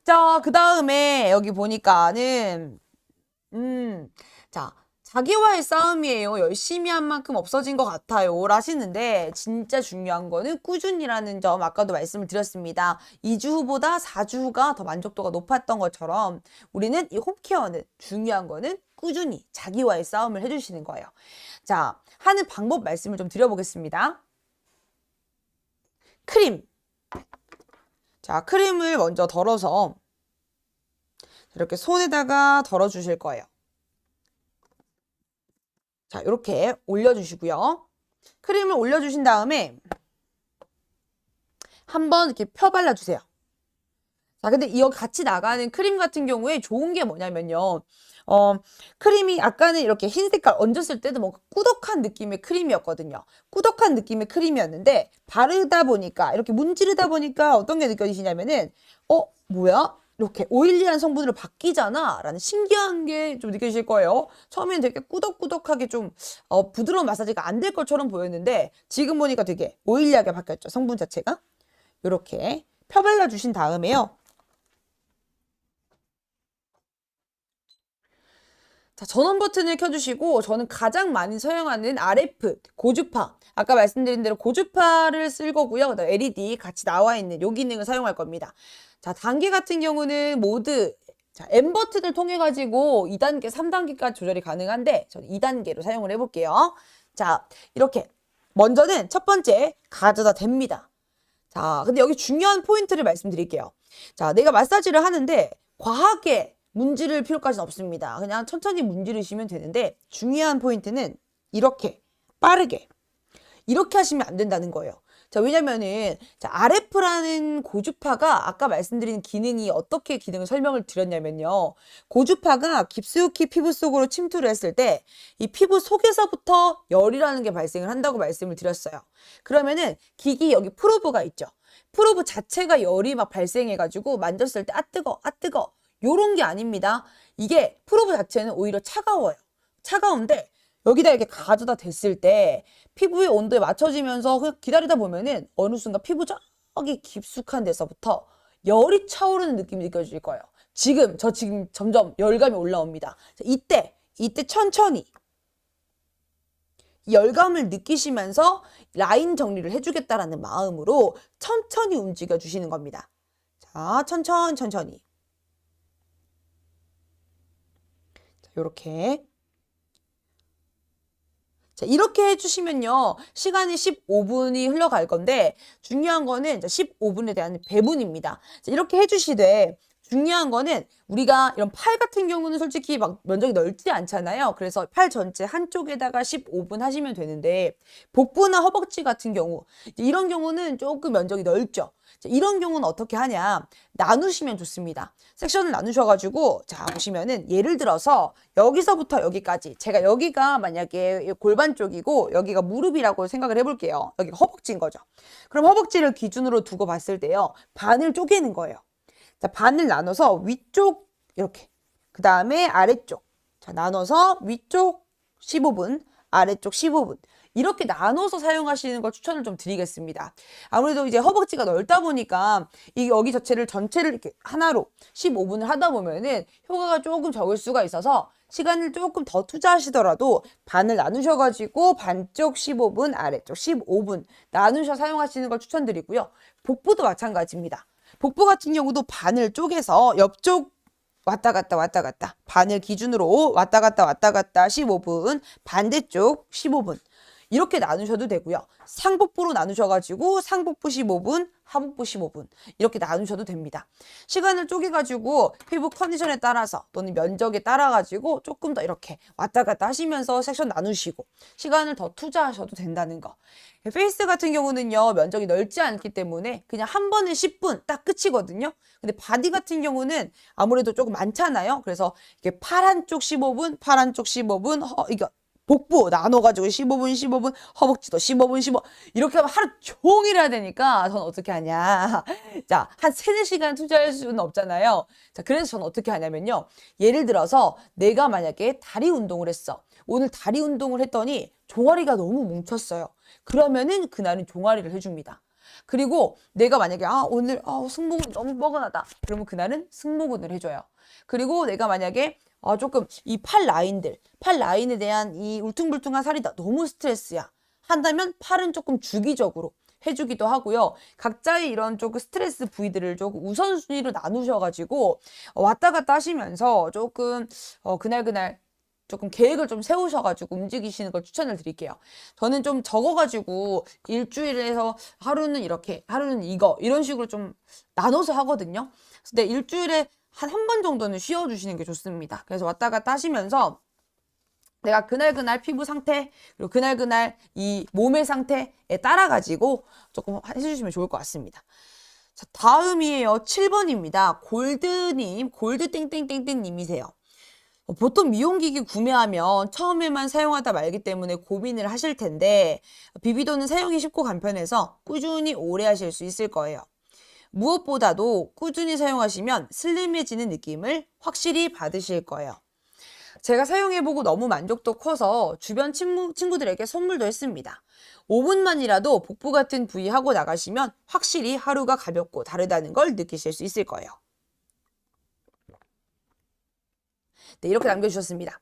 A: 자, 그 다음에 여기 보니까는 자, 자기와의 싸움이에요. 열심히 한 만큼 없어진 것 같아요. 라시는데 진짜 중요한 거는 꾸준히라는 점 아까도 말씀을 드렸습니다. 2주 후보다 4주 후가 더 만족도가 높았던 것처럼 우리는 이 홈케어는 중요한 거는 꾸준히 자기와의 싸움을 해주시는 거예요. 자, 하는 방법 말씀을 좀 드려보겠습니다. 크림. 자, 크림을 먼저 덜어서 이렇게 손에다가 덜어주실 거예요. 자, 이렇게 올려주시고요. 크림을 올려주신 다음에 한번 이렇게 펴 발라주세요. 자, 근데 이거 같이 나가는 크림 같은 경우에 좋은 게 뭐냐면요. 크림이 아까는 이렇게 흰 색깔 얹었을 때도 뭔가 꾸덕한 느낌의 크림이었거든요. 꾸덕한 느낌의 크림이었는데 바르다 보니까 이렇게 문지르다 보니까 어떤 게 느껴지시냐면은 뭐야? 이렇게 오일리한 성분으로 바뀌잖아 라는 신기한 게 좀 느껴지실 거예요. 처음에는 되게 꾸덕꾸덕하게 좀 부드러운 마사지가 안 될 것처럼 보였는데 지금 보니까 되게 오일리하게 바뀌었죠. 성분 자체가. 이렇게 펴발라 주신 다음에요. 자, 전원 버튼을 켜주시고 저는 가장 많이 사용하는 RF, 고주파. 아까 말씀드린 대로 고주파를 쓸 거고요. 그다음에 LED 같이 나와 있는 요 기능을 사용할 겁니다. 자, 단계 같은 경우는 모드, 자, M 버튼을 통해 가지고 2단계, 3단계까지 조절이 가능한데 저는 2단계로 사용을 해볼게요. 자, 이렇게 먼저는 첫 번째 가져다 댑니다. 자, 근데 여기 중요한 포인트를 말씀드릴게요. 자, 내가 마사지를 하는데 과하게 문지를 필요까지는 없습니다. 그냥 천천히 문지르시면 되는데 중요한 포인트는 이렇게 빠르게 이렇게 하시면 안 된다는 거예요. 자, 왜냐면은 RF라는 고주파가 아까 말씀드린 기능이 어떻게 기능을 설명을 드렸냐면요. 고주파가 깊숙이 피부 속으로 침투를 했을 때 이 피부 속에서부터 열이라는 게 발생을 한다고 말씀을 드렸어요. 그러면은 기기 여기 프로브가 있죠. 프로브 자체가 열이 막 발생해가지고 만졌을 때 아 뜨거, 아 뜨거. 요런 게 아닙니다. 이게 프로브 자체는 오히려 차가워요. 차가운데 여기다 이렇게 가져다 댔을 때 피부의 온도에 맞춰지면서 그냥 기다리다 보면은 어느 순간 피부 저기 깊숙한 데서부터 열이 차오르는 느낌이 느껴질 거예요. 지금 점점 열감이 올라옵니다. 이때 천천히 열감을 느끼시면서 라인 정리를 해주겠다라는 마음으로 천천히 움직여 주시는 겁니다. 자, 천천히. 요렇게. 자, 이렇게 해주시면요. 시간이 15분이 흘러갈 건데 중요한 거는 15분에 대한 배분입니다. 자, 이렇게 해주시되 중요한 거는 우리가 이런 팔 같은 경우는 솔직히 막 면적이 넓지 않잖아요. 그래서 팔 전체 한쪽에다가 15분 하시면 되는데 복부나 허벅지 같은 경우 이런 경우는 조금 면적이 넓죠. 자, 이런 경우는 어떻게 하냐 나누시면 좋습니다. 섹션을 나누셔가지고 자 보시면은 예를 들어서 여기서부터 여기까지 제가 여기가 만약에 골반 쪽이고 여기가 무릎이라고 생각을 해볼게요. 여기가 허벅지인 거죠. 그럼 허벅지를 기준으로 두고 봤을 때요 반을 쪼개는 거예요. 자, 반을 나눠서 위쪽 이렇게 그 다음에 아래쪽 자 나눠서 위쪽 15분 아래쪽 15분 이렇게 나눠서 사용하시는 걸 추천을 좀 드리겠습니다. 아무래도 이제 허벅지가 넓다 보니까 이 여기 전체를 이렇게 하나로 15분을 하다 보면은 효과가 조금 적을 수가 있어서 시간을 조금 더 투자하시더라도 반을 나누셔가지고 반쪽 15분 아래쪽 15분 나누셔 사용하시는 걸 추천드리고요. 복부도 마찬가지입니다. 복부 같은 경우도 반을 쪼개서 옆쪽 왔다 갔다 반을 기준으로 왔다 갔다 15분 반대쪽 15분 이렇게 나누셔도 되고요. 상복부로 나누셔가지고 상복부 15분, 하복부 15분 이렇게 나누셔도 됩니다. 시간을 쪼개가지고 피부 컨디션에 따라서 또는 면적에 따라가지고 조금 더 이렇게 왔다 갔다 하시면서 섹션 나누시고 시간을 더 투자하셔도 된다는 거. 페이스 같은 경우는요, 면적이 넓지 않기 때문에 그냥 한 번에 10분 딱 끝이거든요. 근데 바디 같은 경우는 아무래도 조금 많잖아요. 그래서 이게 팔 한쪽 15분, 팔 한쪽 15분, 이거 복부 나눠가지고 15분, 15분, 허벅지도 15분, 15분 이렇게 하면 하루 종일 해야 되니까 전 어떻게 하냐. 자, 한 3, 4시간 투자할 수는 없잖아요. 자, 그래서 전 어떻게 하냐면요. 예를 들어서 내가 만약에 다리 운동을 했어. 오늘 다리 운동을 했더니 종아리가 너무 뭉쳤어요. 그러면은 그날은 종아리를 해줍니다. 그리고 내가 만약에 오늘 승모근 너무 뻐근하다. 그러면 그날은 승모근을 해줘요. 그리고 내가 만약에 조금 이 팔 라인에 대한 이 울퉁불퉁한 살이 너무 스트레스야 한다면 팔은 조금 주기적으로 해주기도 하고요. 각자의 이런 조금 스트레스 부위들을 조금 우선순위로 나누셔가지고 왔다 갔다 하시면서 조금 그날 조금 계획을 좀 세우셔가지고 움직이시는 걸 추천을 드릴게요. 저는 좀 적어가지고 일주일에서 하루는 이렇게, 하루는 이런 식으로 좀 나눠서 하거든요. 근데 일주일에 한 번 정도는 쉬어주시는 게 좋습니다. 그래서 왔다 갔다 하시면서 내가 그날 피부 상태, 그리고 그날 이 몸의 상태에 따라가지고 조금 해주시면 좋을 것 같습니다. 자, 다음이에요. 7번입니다. 골드님, 골드땡땡땡땡님이세요. 보통 미용기기 구매하면 처음에만 사용하다 말기 때문에 고민을 하실 텐데 비비도는 사용이 쉽고 간편해서 꾸준히 오래 하실 수 있을 거예요. 무엇보다도 꾸준히 사용하시면 슬림해지는 느낌을 확실히 받으실 거예요. 제가 사용해보고 너무 만족도 커서 주변 친구들에게 선물도 했습니다. 5분만이라도 복부 같은 부위 하고 나가시면 확실히 하루가 가볍고 다르다는 걸 느끼실 수 있을 거예요. 네, 이렇게 남겨주셨습니다.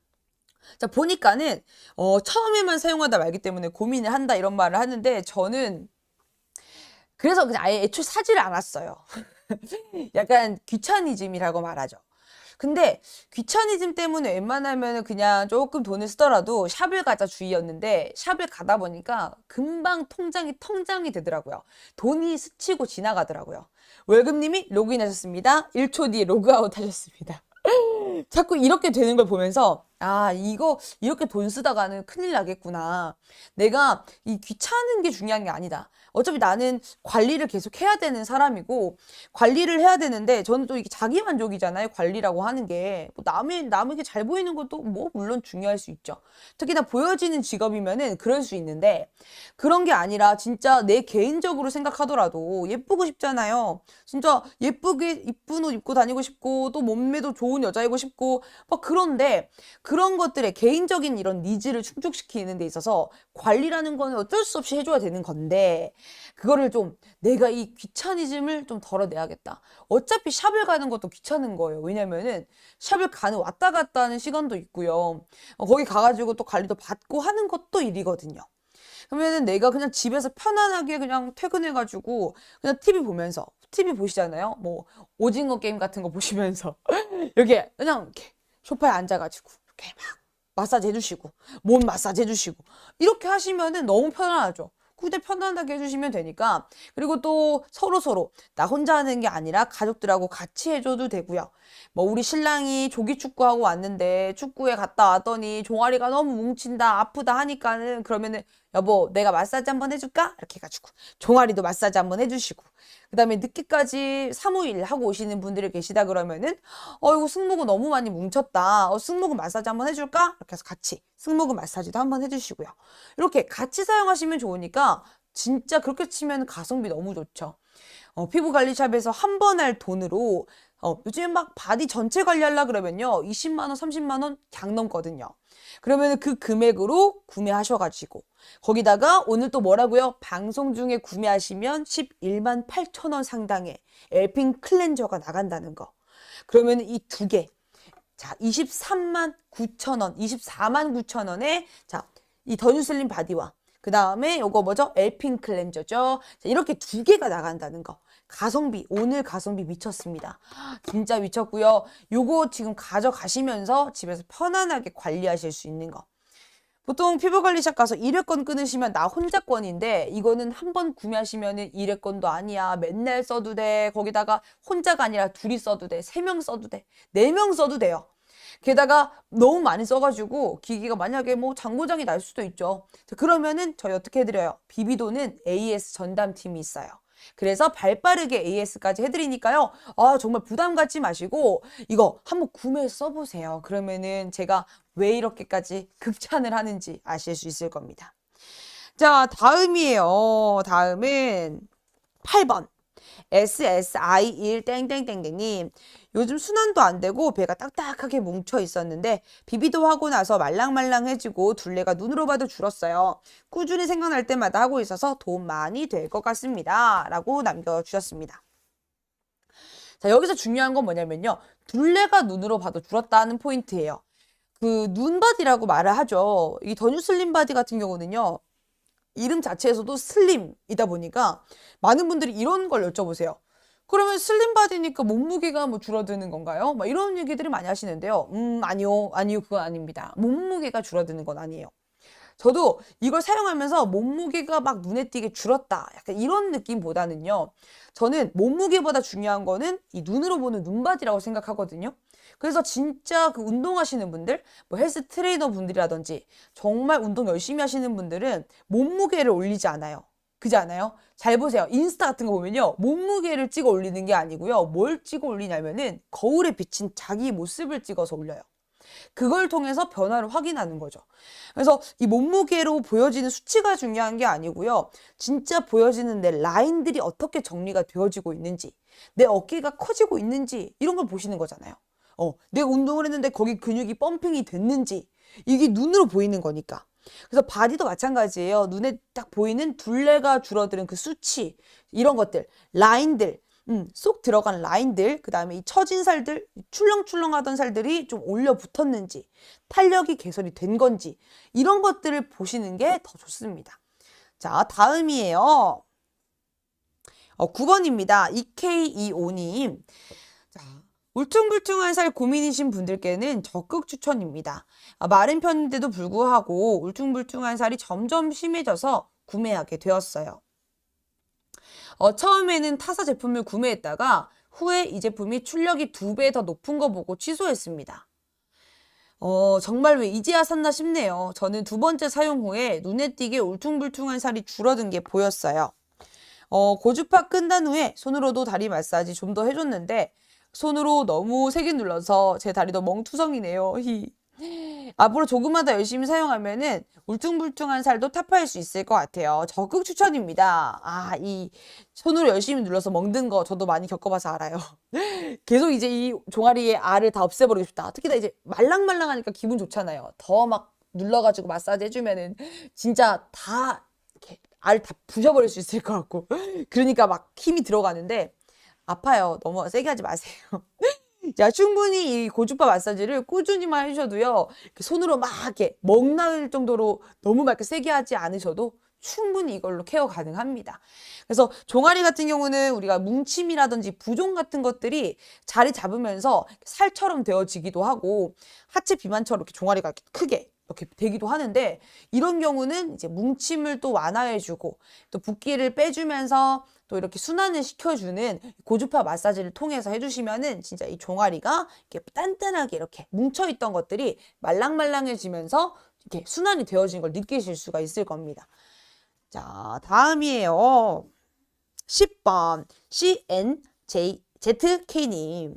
A: 자, 보니까는 처음에만 사용하다 말기 때문에 고민을 한다 이런 말을 하는데 저는 그래서 그냥 아예 애초에 사지를 않았어요. 약간 귀차니즘이라고 말하죠. 근데 귀차니즘 때문에 웬만하면 그냥 조금 돈을 쓰더라도 샵을 가자 주의였는데 샵을 가다 보니까 금방 통장이 되더라고요. 돈이 스치고 지나가더라고요. 월급님이 로그인하셨습니다. 1초 뒤에 로그아웃 하셨습니다. 자꾸 이렇게 되는 걸 보면서 이거 이렇게 돈 쓰다가는 큰일 나겠구나. 내가 이 귀찮은 게 중요한 게 아니다. 어차피 나는 관리를 계속 해야 되는 사람이고 관리를 해야 되는데 저는 또 이게 자기 만족이잖아요. 관리라고 하는 게 남에게 잘 보이는 것도 뭐 물론 중요할 수 있죠. 특히나 보여지는 직업이면은 그럴 수 있는데 그런 게 아니라 진짜 내 개인적으로 생각하더라도 예쁘고 싶잖아요. 진짜 예쁘게 이쁜 옷 입고 다니고 싶고 또 몸매도 좋은 여자이고 싶고 막 그런데 그런 것들의 개인적인 이런 니즈를 충족시키는 데 있어서 관리라는 거는 어쩔 수 없이 해줘야 되는 건데 그거를 좀 내가 이 귀차니즘을 좀 덜어내야겠다. 어차피 샵을 가는 것도 귀찮은 거예요. 왜냐면은 샵을 가는 왔다 갔다 하는 시간도 있고요. 거기 가가지고 또 관리도 받고 하는 것도 일이거든요. 그러면은 내가 그냥 집에서 편안하게 그냥 퇴근해가지고 그냥 TV 보시잖아요. 뭐 오징어 게임 같은 거 보시면서 여기 그냥 이렇게 소파에 앉아가지고 이렇게 막 마사지 해주시고 몸 마사지 해주시고 이렇게 하시면은 너무 편안하죠. 근데 편안하게 해주시면 되니까 그리고 또 서로 나 혼자 하는 게 아니라 가족들하고 같이 해줘도 되고요. 뭐 우리 신랑이 조기 축구하고 왔는데 축구에 갔다 왔더니 종아리가 너무 뭉친다 아프다 하니까는 그러면은 여보 내가 마사지 한번 해줄까? 이렇게 해가지고 종아리도 마사지 한번 해주시고 그 다음에 늦게까지 사무일 하고 오시는 분들이 계시다 그러면은 이거 승모근 너무 많이 뭉쳤다. 승모근 마사지 한번 해줄까? 이렇게 해서 같이 승모근 마사지도 한번 해주시고요. 이렇게 같이 사용하시면 좋으니까 진짜 그렇게 치면 가성비 너무 좋죠. 피부관리샵에서 한 번 할 돈으로 요즘에 막 바디 전체 관리하려 그러면요 20만 원, 30만 원 강 넘거든요. 그러면 그 금액으로 구매하셔가지고 거기다가 오늘 또 뭐라고요? 방송 중에 구매하시면 11만 8천 원 상당의 엘핑 클렌저가 나간다는 거. 그러면 이 두 개, 자 23만 9천 원, 24만 9천 원에 자 이 더뉴슬림 바디와 그 다음에 요거 뭐죠? 엘핑 클렌저죠. 자, 이렇게 두 개가 나간다는 거. 오늘 가성비 미쳤습니다. 진짜 미쳤고요. 요거 지금 가져가시면서 집에서 편안하게 관리하실 수 있는 거. 보통 피부관리샵 가서 1회권 끊으시면 나 혼자 권인데 이거는 한 번 구매하시면은 1회권도 아니야. 맨날 써도 돼. 거기다가 혼자가 아니라 둘이 써도 돼. 3명 써도 돼. 4명 써도 돼요. 게다가 너무 많이 써가지고 기기가 만약에 뭐 장고장이 날 수도 있죠. 그러면은 저희 어떻게 해드려요? 비비도는 AS 전담팀이 있어요. 그래서 발빠르게 AS까지 해드리니까요. 아, 정말 부담 갖지 마시고 이거 한번 구매해서 써보세요. 그러면은 제가 왜 이렇게까지 극찬을 하는지 아실 수 있을 겁니다. 자, 다음이에요. 다음은 8번. SSI1 땡땡땡땡님. 요즘 순환도 안 되고 배가 딱딱하게 뭉쳐 있었는데 비비도 하고 나서 말랑말랑해지고 둘레가 눈으로 봐도 줄었어요. 꾸준히 생각날 때마다 하고 있어서 도움 많이 될 것 같습니다. 라고 남겨주셨습니다. 자, 여기서 중요한 건 뭐냐면요. 둘레가 눈으로 봐도 줄었다는 포인트예요. 그 눈바디라고 말을 하죠. 이 더뉴 슬림 바디 같은 경우는요. 이름 자체에서도 슬림이다 보니까 많은 분들이 이런 걸 여쭤보세요. 그러면 슬림 바디니까 몸무게가 뭐 줄어드는 건가요? 막 이런 얘기들을 많이 하시는데요. 아니요, 그건 아닙니다. 몸무게가 줄어드는 건 아니에요. 저도 이걸 사용하면서 몸무게가 막 눈에 띄게 줄었다. 약간 이런 느낌보다는요. 저는 몸무게보다 중요한 거는 이 눈으로 보는 눈바디라고 생각하거든요. 그래서 진짜 그 운동하시는 분들, 뭐 헬스 트레이너 분들이라든지 정말 운동 열심히 하시는 분들은 몸무게를 올리지 않아요. 그지 않아요? 잘 보세요. 인스타 같은 거 보면요. 몸무게를 찍어 올리는 게 아니고요. 뭘 찍어 올리냐면은 거울에 비친 자기 모습을 찍어서 올려요. 그걸 통해서 변화를 확인하는 거죠. 그래서 이 몸무게로 보여지는 수치가 중요한 게 아니고요. 진짜 보여지는 내 라인들이 어떻게 정리가 되어지고 있는지, 내 어깨가 커지고 있는지 이런 걸 보시는 거잖아요. 내가 운동을 했는데 거기 근육이 펌핑이 됐는지 이게 눈으로 보이는 거니까. 그래서 바디도 마찬가지예요. 눈에 딱 보이는 둘레가 줄어드는 그 수치 이런 것들, 라인들, 쏙 들어간 라인들, 그 다음에 이 처진 살들, 출렁출렁하던 살들이 좀 올려 붙었는지, 탄력이 개선이 된 건지 이런 것들을 보시는 게 더 좋습니다. 자, 다음이에요. 9번입니다. EK25님. 자, 울퉁불퉁한 살 고민이신 분들께는 적극 추천입니다. 마른 편인데도 불구하고 울퉁불퉁한 살이 점점 심해져서 구매하게 되었어요. 처음에는 타사 제품을 구매했다가 후에 이 제품이 출력이 2배 더 높은 거 보고 취소했습니다. 정말 왜 이제야 샀나 싶네요. 저는 2번째 사용 후에 눈에 띄게 울퉁불퉁한 살이 줄어든 게 보였어요. 고주파 끝난 후에 손으로도 다리 마사지 좀 더 해줬는데 손으로 너무 세게 눌러서 제 다리도 멍투성이네요. 앞으로 조금만 더 열심히 사용하면은 울퉁불퉁한 살도 타파할 수 있을 것 같아요. 적극 추천입니다. 이 손으로 열심히 눌러서 멍든 거 저도 많이 겪어봐서 알아요. 계속 이제 이 종아리의 알을 다 없애버리고 싶다. 특히나 이제 말랑말랑하니까 기분 좋잖아요. 더 막 눌러가지고 마사지 해주면은 진짜 다 이렇게 알 다 부셔버릴 수 있을 것 같고. 그러니까 막 힘이 들어가는데 아파요. 너무 세게 하지 마세요. 자, 충분히 이 고주파 마사지를 꾸준히만 해주셔도요. 손으로 막 이렇게 멍날 정도로 너무 막 세게 하지 않으셔도 충분히 이걸로 케어 가능합니다. 그래서 종아리 같은 경우는 우리가 뭉침이라든지 부종 같은 것들이 자리 잡으면서 살처럼 되어지기도 하고 하체 비만처럼 이렇게 종아리가 크게 이렇게 되기도 하는데 이런 경우는 이제 뭉침을 또 완화해주고 또 붓기를 빼주면서 또 이렇게 순환을 시켜주는 고주파 마사지를 통해서 해주시면은 진짜 이 종아리가 이렇게 단단하게 이렇게 뭉쳐있던 것들이 말랑말랑해지면서 이렇게 순환이 되어진 걸 느끼실 수가 있을 겁니다. 자, 다음이에요. 10번 CNZK님.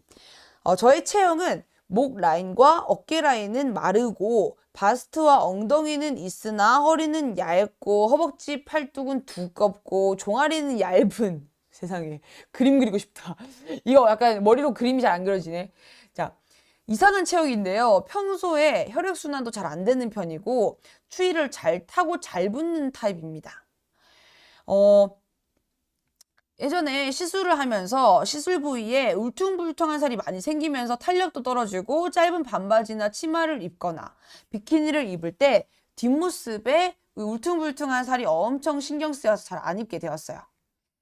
A: 저의 체형은 목 라인과 어깨 라인은 마르고 바스트와 엉덩이는 있으나 허리는 얇고 허벅지 팔뚝은 두껍고 종아리는 얇은 세상에 그림 그리고 싶다. 이거 약간 머리로 그림이 잘 안 그려지네. 자, 이상한 체형인데요. 평소에 혈액순환도 잘 안 되는 편이고 추위를 잘 타고 잘 붙는 타입입니다. 예전에 시술을 하면서 시술 부위에 울퉁불퉁한 살이 많이 생기면서 탄력도 떨어지고 짧은 반바지나 치마를 입거나 비키니를 입을 때 뒷모습에 울퉁불퉁한 살이 엄청 신경 쓰여서 잘 안 입게 되었어요.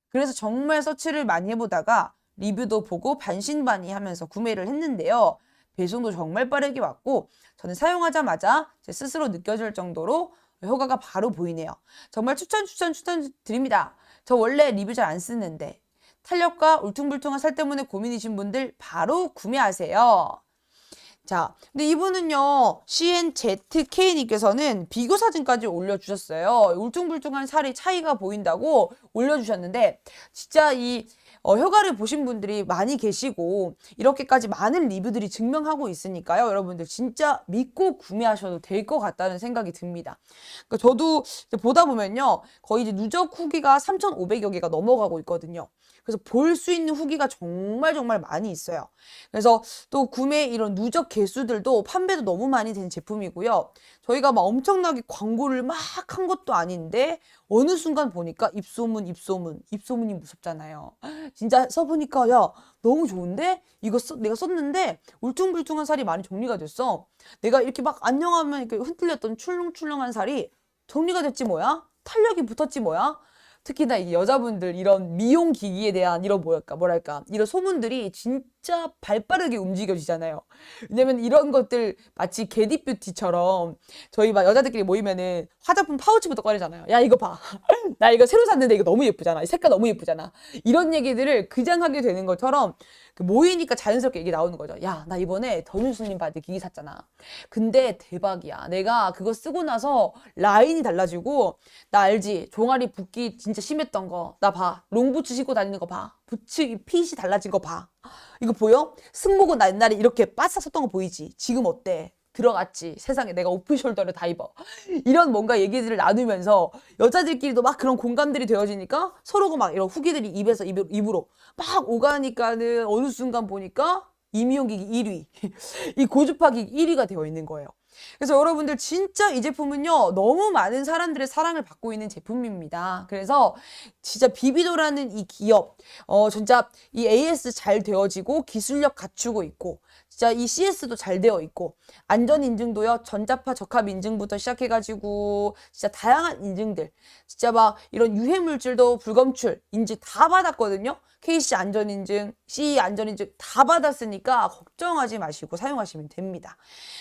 A: 그래서 정말 서치를 많이 해보다가 리뷰도 보고 반신반의하면서 구매를 했는데요. 배송도 정말 빠르게 왔고 저는 사용하자마자 제 스스로 느껴질 정도로 효과가 바로 보이네요. 정말 추천드립니다. 저 원래 리뷰 잘 안 쓰는데 탄력과 울퉁불퉁한 살 때문에 고민이신 분들 바로 구매하세요. 자, 근데 이분은요, CNZK님께서는 비교 사진까지 올려주셨어요. 울퉁불퉁한 살이 차이가 보인다고 올려주셨는데, 진짜 이 효과를 보신 분들이 많이 계시고, 이렇게까지 많은 리뷰들이 증명하고 있으니까요. 여러분들 진짜 믿고 구매하셔도 될 것 같다는 생각이 듭니다. 그러니까 저도 보다 보면요, 거의 이제 누적 후기가 3,500여 개가 넘어가고 있거든요. 그래서 볼 수 있는 후기가 정말 많이 있어요. 그래서 또 구매 이런 누적 개수들도 판매도 너무 많이 된 제품이고요. 저희가 막 엄청나게 광고를 막 한 것도 아닌데 어느 순간 보니까 입소문이 무섭잖아요. 진짜 써보니까 야 너무 좋은데? 내가 썼는데 울퉁불퉁한 살이 많이 정리가 됐어. 내가 이렇게 막 안녕하면 이렇게 흔들렸던 출렁출렁한 살이 정리가 됐지 뭐야? 탄력이 붙었지 뭐야? 특히나 이 여자분들 이런 미용 기기에 대한 이런 뭐랄까 이런 소문들이 진짜 발빠르게 움직여지잖아요. 왜냐면 이런 것들 마치 게디뷰티처럼 저희 막 여자들끼리 모이면은 화장품 파우치부터 꺼내잖아요. 야 이거 봐. 나 이거 새로 샀는데 이거 너무 예쁘잖아. 이 색깔 너무 예쁘잖아. 이런 얘기들을 그냥 하게 되는 것처럼 모이니까 자연스럽게 얘기 나오는 거죠. 야 나 이번에 전유수님 바지 기기 샀잖아. 근데 대박이야. 내가 그거 쓰고 나서 라인이 달라지고 나 알지? 종아리 붓기 진짜 심했던 거. 나 봐. 롱부츠 신고 다니는 거 봐. 부츠 핏이 달라진 거 봐. 이거 보여? 승모근 나 옛날에 이렇게 바싹 섰던 거 보이지? 지금 어때? 들어갔지. 세상에 내가 오프숄더를 다 입어. 이런 뭔가 얘기들을 나누면서 여자들끼리도 막 그런 공감들이 되어지니까 서로가 막 이런 후기들이 입에서 입으로 막 오가니까는 어느 순간 보니까 이미용기기 1위. 이 고주파기기 1위가 되어 있는 거예요. 그래서 여러분들 진짜 이 제품은요 너무 많은 사람들의 사랑을 받고 있는 제품입니다. 그래서 진짜 비비도라는 이 기업 진짜 이 AS 잘 되어지고 기술력 갖추고 있고 진짜 이 CS도 잘 되어 있고 안전 인증도요 전자파 적합 인증부터 시작해가지고 진짜 다양한 인증들 진짜 막 이런 유해 물질도 불검출 인증 다 받았거든요. KC 안전인증, CE 안전인증 다 받았으니까 걱정하지 마시고 사용하시면 됩니다.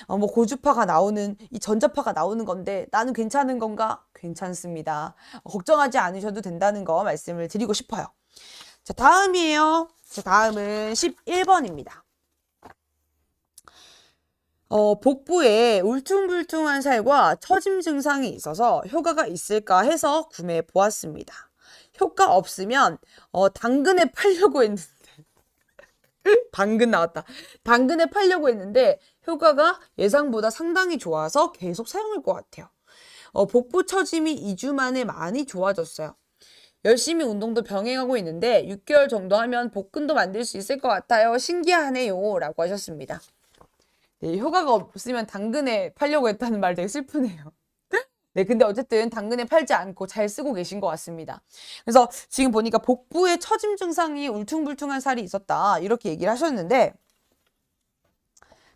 A: 뭐 고주파가 나오는 이 전자파가 나오는 건데 나는 괜찮은 건가? 괜찮습니다. 걱정하지 않으셔도 된다는 거 말씀을 드리고 싶어요. 자, 다음이에요. 자, 다음은 11번입니다. 복부에 울퉁불퉁한 살과 처짐 증상이 있어서 효과가 있을까 해서 구매해 보았습니다. 효과 없으면 당근에 팔려고 했는데 당근 나왔다. 당근에 팔려고 했는데 효과가 예상보다 상당히 좋아서 계속 사용할 것 같아요. 복부 처짐이 2주 만에 많이 좋아졌어요. 열심히 운동도 병행하고 있는데 6개월 정도 하면 복근도 만들 수 있을 것 같아요. 신기하네요. 라고 하셨습니다. 네, 효과가 없으면 당근에 팔려고 했다는 말 되게 슬프네요. 네, 근데 어쨌든 당근에 팔지 않고 잘 쓰고 계신 것 같습니다. 그래서 지금 보니까 복부에 처짐 증상이 울퉁불퉁한 살이 있었다. 이렇게 얘기를 하셨는데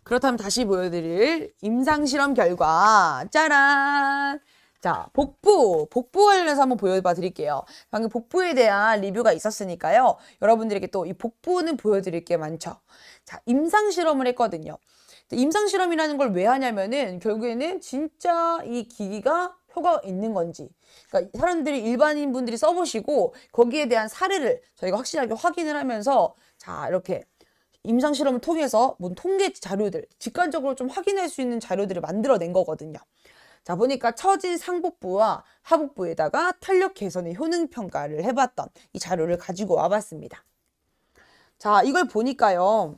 A: 그렇다면 다시 보여드릴 임상실험 결과 짜란! 자, 복부 관련해서 한번 보여봐 드릴게요. 방금 복부에 대한 리뷰가 있었으니까요. 여러분들에게 또 이 복부는 보여드릴 게 많죠. 자, 임상실험을 했거든요. 임상실험이라는 걸 왜 하냐면은 결국에는 진짜 이 기기가 효과가 있는 건지 그러니까 사람들이 일반인 분들이 써보시고 거기에 대한 사례를 저희가 확실하게 확인을 하면서 자 이렇게 임상실험을 통해서 뭔 통계 자료들 직관적으로 좀 확인할 수 있는 자료들을 만들어낸 거거든요. 자 보니까 처진 상복부와 하복부에다가 탄력 개선의 효능 평가를 해봤던 이 자료를 가지고 와봤습니다. 자 이걸 보니까요.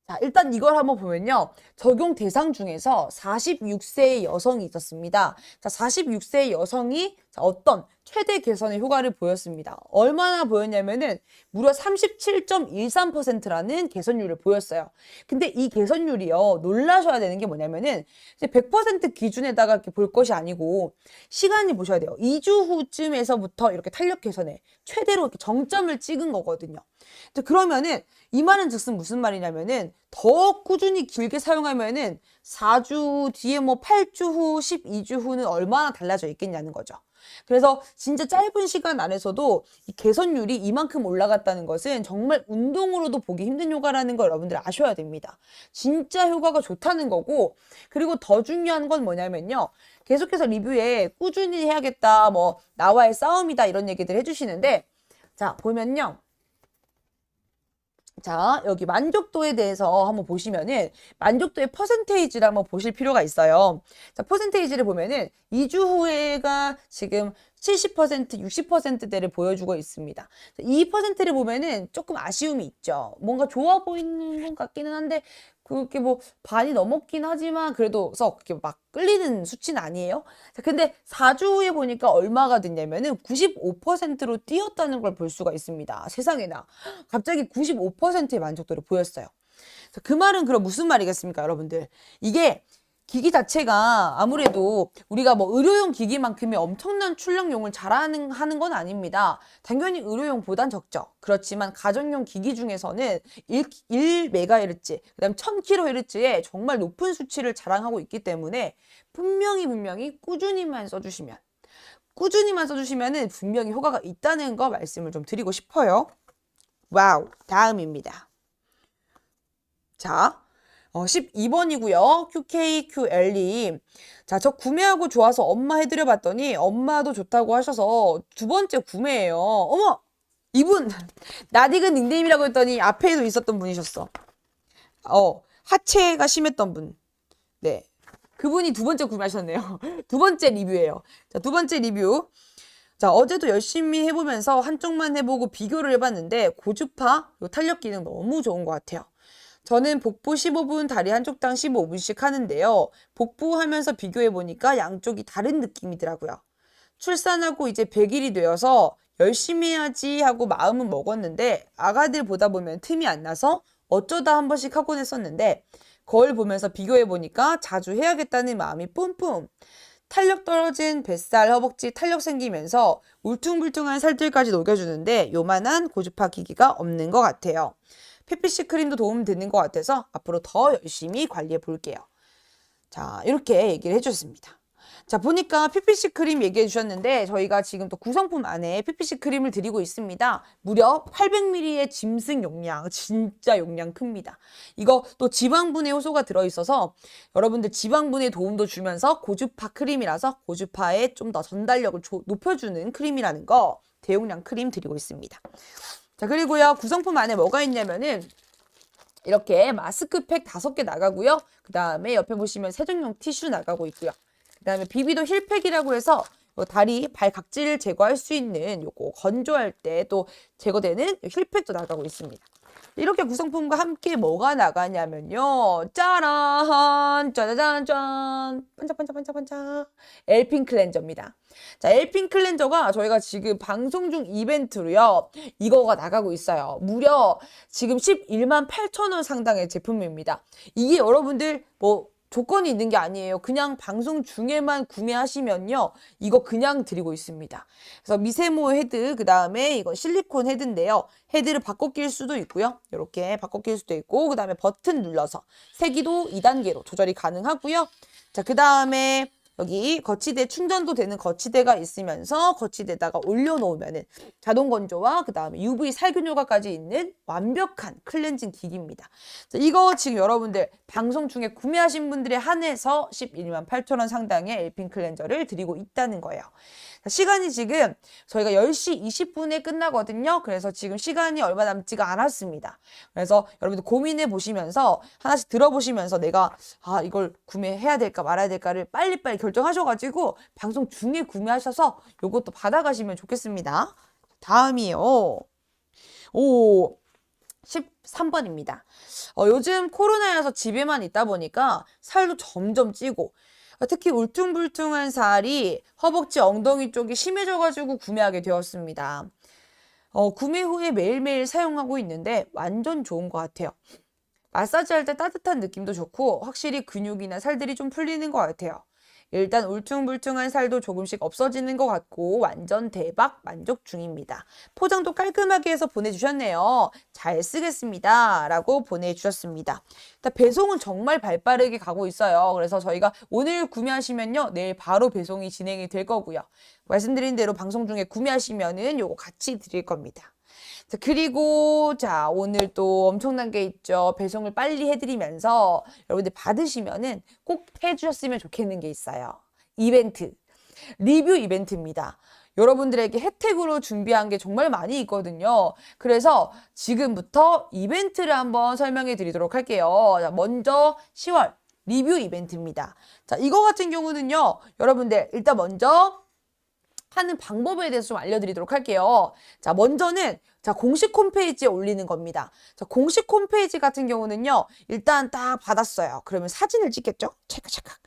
A: 자, 일단 이걸 한번 보면요. 적용 대상 중에서 46세의 여성이 있었습니다. 자, 46세의 여성이 어떤 최대 개선의 효과를 보였습니다. 얼마나 보였냐면은 무려 37.13%라는 개선율을 보였어요. 근데 이 개선율이요. 놀라셔야 되는 게 뭐냐면은 이제 100% 기준에다가 이렇게 볼 것이 아니고 시간이 보셔야 돼요. 2주 후쯤에서부터 이렇게 탄력 개선에 최대로 이렇게 정점을 찍은 거거든요. 그러면은 이 말은 즉슨 무슨 말이냐면은 더 꾸준히 길게 사용하면은 4주 뒤에 뭐 8주 후, 12주 후는 얼마나 달라져 있겠냐는 거죠. 그래서 진짜 짧은 시간 안에서도 이 개선율이 이만큼 올라갔다는 것은 정말 운동으로도 보기 힘든 효과라는 걸 여러분들 아셔야 됩니다. 진짜 효과가 좋다는 거고, 그리고 더 중요한 건 뭐냐면요. 계속해서 리뷰에 꾸준히 해야겠다, 뭐 나와의 싸움이다 이런 얘기들 해주시는데, 자 보면요. 자, 여기 만족도에 대해서 한번 보시면은 만족도의 퍼센테이지를 한번 보실 필요가 있어요. 자, 퍼센테이지를 보면은 2주 후에가 지금 70%, 60%대를 보여주고 있습니다. 이 퍼센트를 보면은 조금 아쉬움이 있죠. 뭔가 좋아 보이는 것 같기는 한데 그렇게 뭐 반이 넘었긴 하지만 그래도 그렇게 막 끌리는 수치는 아니에요. 자, 근데 4주 후에 보니까 얼마가 됐냐면은 95%로 뛰었다는 걸 볼 수가 있습니다. 세상에나. 갑자기 95%의 만족도를 보였어요. 자, 그 말은 그럼 무슨 말이겠습니까, 여러분들? 이게 기기 자체가 아무래도 우리가 뭐 의료용 기기만큼의 엄청난 출력용을 하는 건 아닙니다. 당연히 의료용보단 적죠. 그렇지만 가정용 기기 중에서는 1MHz, 그다음 1000kHz의 정말 높은 수치를 자랑하고 있기 때문에 분명히 꾸준히만 써주시면은 분명히 효과가 있다는 거 말씀을 좀 드리고 싶어요. 와우, 다음입니다. 자. 12번이고요. QKQL님. 자, 저 구매하고 좋아서 엄마 해드려 봤더니 엄마도 좋다고 하셔서 두 번째 구매예요. 어머! 이분 나디그 닉네임이라고 했더니 앞에도 있었던 분이셨어. 하체가 심했던 분. 네. 그분이 두 번째 구매하셨네요. 두 번째 리뷰예요. 자, 두 번째 리뷰. 자, 어제도 열심히 해보면서 한쪽만 해보고 비교를 해봤는데 고주파 탄력 기능 너무 좋은 것 같아요. 저는 복부 15분, 다리 한쪽당 15분씩 하는데요. 복부 하면서 비교해보니까 양쪽이 다른 느낌이더라고요. 출산하고 이제 100일이 되어서 열심히 해야지 하고 마음은 먹었는데 아가들 보다 보면 틈이 안 나서 어쩌다 한 번씩 하곤 했었는데 거울 보면서 비교해보니까 자주 해야겠다는 마음이 뿜뿜. 탄력 떨어진 뱃살, 허벅지 탄력 생기면서 울퉁불퉁한 살들까지 녹여주는데 요만한 고주파 기기가 없는 것 같아요. PPC 크림도 도움 되는 것 같아서 앞으로 더 열심히 관리해 볼게요. 자, 이렇게 얘기를 해주셨습니다. 자, 보니까 PPC 크림 얘기해 주셨는데 저희가 지금 또 구성품 안에 PPC 크림을 드리고 있습니다. 무려 800ml의 짐승 용량, 진짜 용량 큽니다. 이거 또 지방분해 효소가 들어있어서 여러분들 지방분해 도움도 주면서 고주파 크림이라서 고주파에 좀 더 전달력을 높여주는 크림이라는 거 대용량 크림 드리고 있습니다. 자, 그리고요, 구성품 안에 뭐가 있냐면은, 이렇게 마스크팩 5개 나가고요. 그 다음에 옆에 보시면 세정용 티슈 나가고 있고요. 그 다음에 비비도 힐팩이라고 해서 다리, 발 각질을 제거할 수 있는 요거 건조할 때 또 제거되는 힐팩도 나가고 있습니다. 이렇게 구성품과 함께 뭐가 나가냐면요. 짜란! 짜자잔짠! 반짝반짝반짝반짝! 엘핀 클렌저입니다. 자, 엘핀 클렌저가 저희가 지금 방송 중 이벤트로요. 이거가 나가고 있어요. 무려 지금 11만 8천 원 상당의 제품입니다. 이게 여러분들 뭐 조건이 있는 게 아니에요. 그냥 방송 중에만 구매하시면요. 이거 그냥 드리고 있습니다. 그래서 미세모 헤드, 그 다음에 이건 실리콘 헤드인데요. 헤드를 바꿔 낄 수도 있고요. 이렇게 바꿔 낄 수도 있고, 그 다음에 버튼 눌러서 세기도 2단계로 조절이 가능하고요. 자, 그 다음에 여기 거치대 충전도 되는 거치대가 있으면서 거치대에다가 올려놓으면은 자동 건조와 그 다음에 UV 살균 효과까지 있는 완벽한 클렌징 기기입니다. 자, 이거 지금 여러분들 방송 중에 구매하신 분들에 한해서 11만 8천 원 상당의 엘핀 클렌저를 드리고 있다는 거예요. 자, 시간이 지금 저희가 10시 20분에 끝나거든요. 그래서 지금 시간이 얼마 남지가 않았습니다. 그래서 여러분들 고민해 보시면서 하나씩 들어보시면서 내가 이걸 구매해야 될까 말아야 될까를 빨리빨리 결정하셔가지고 방송 중에 구매하셔서 요것도 받아가시면 좋겠습니다. 다음이요. 13번입니다. 요즘 코로나여서 집에만 있다 보니까 살도 점점 찌고 특히 울퉁불퉁한 살이 허벅지 엉덩이 쪽이 심해져가지고 구매하게 되었습니다. 구매 후에 매일매일 사용하고 있는데 완전 좋은 것 같아요. 마사지 할 때 따뜻한 느낌도 좋고 확실히 근육이나 살들이 좀 풀리는 것 같아요. 일단 울퉁불퉁한 살도 조금씩 없어지는 것 같고 완전 대박 만족 중입니다. 포장도 깔끔하게 해서 보내주셨네요. 잘 쓰겠습니다. 라고 보내주셨습니다. 일단 배송은 정말 발빠르게 가고 있어요. 그래서 저희가 오늘 구매하시면요. 내일 바로 배송이 진행이 될 거고요. 말씀드린 대로 방송 중에 구매하시면은 요거 같이 드릴 겁니다. 자, 그리고 자, 오늘 또 엄청난 게 있죠. 배송을 빨리 해드리면서 여러분들 받으시면은 꼭 해주셨으면 좋겠는 게 있어요. 이벤트, 리뷰 이벤트입니다. 여러분들에게 혜택으로 준비한 게 정말 많이 있거든요. 그래서 지금부터 이벤트를 한번 설명해 드리도록 할게요. 자, 먼저 10월 리뷰 이벤트입니다. 자, 이거 같은 경우는요. 여러분들 일단 먼저 하는 방법에 대해서 좀 알려드리도록 할게요. 자, 먼저는 자, 공식 홈페이지에 올리는 겁니다. 자, 공식 홈페이지 같은 경우는요. 일단 딱 받았어요. 그러면 사진을 찍겠죠? 찰칵찰칵.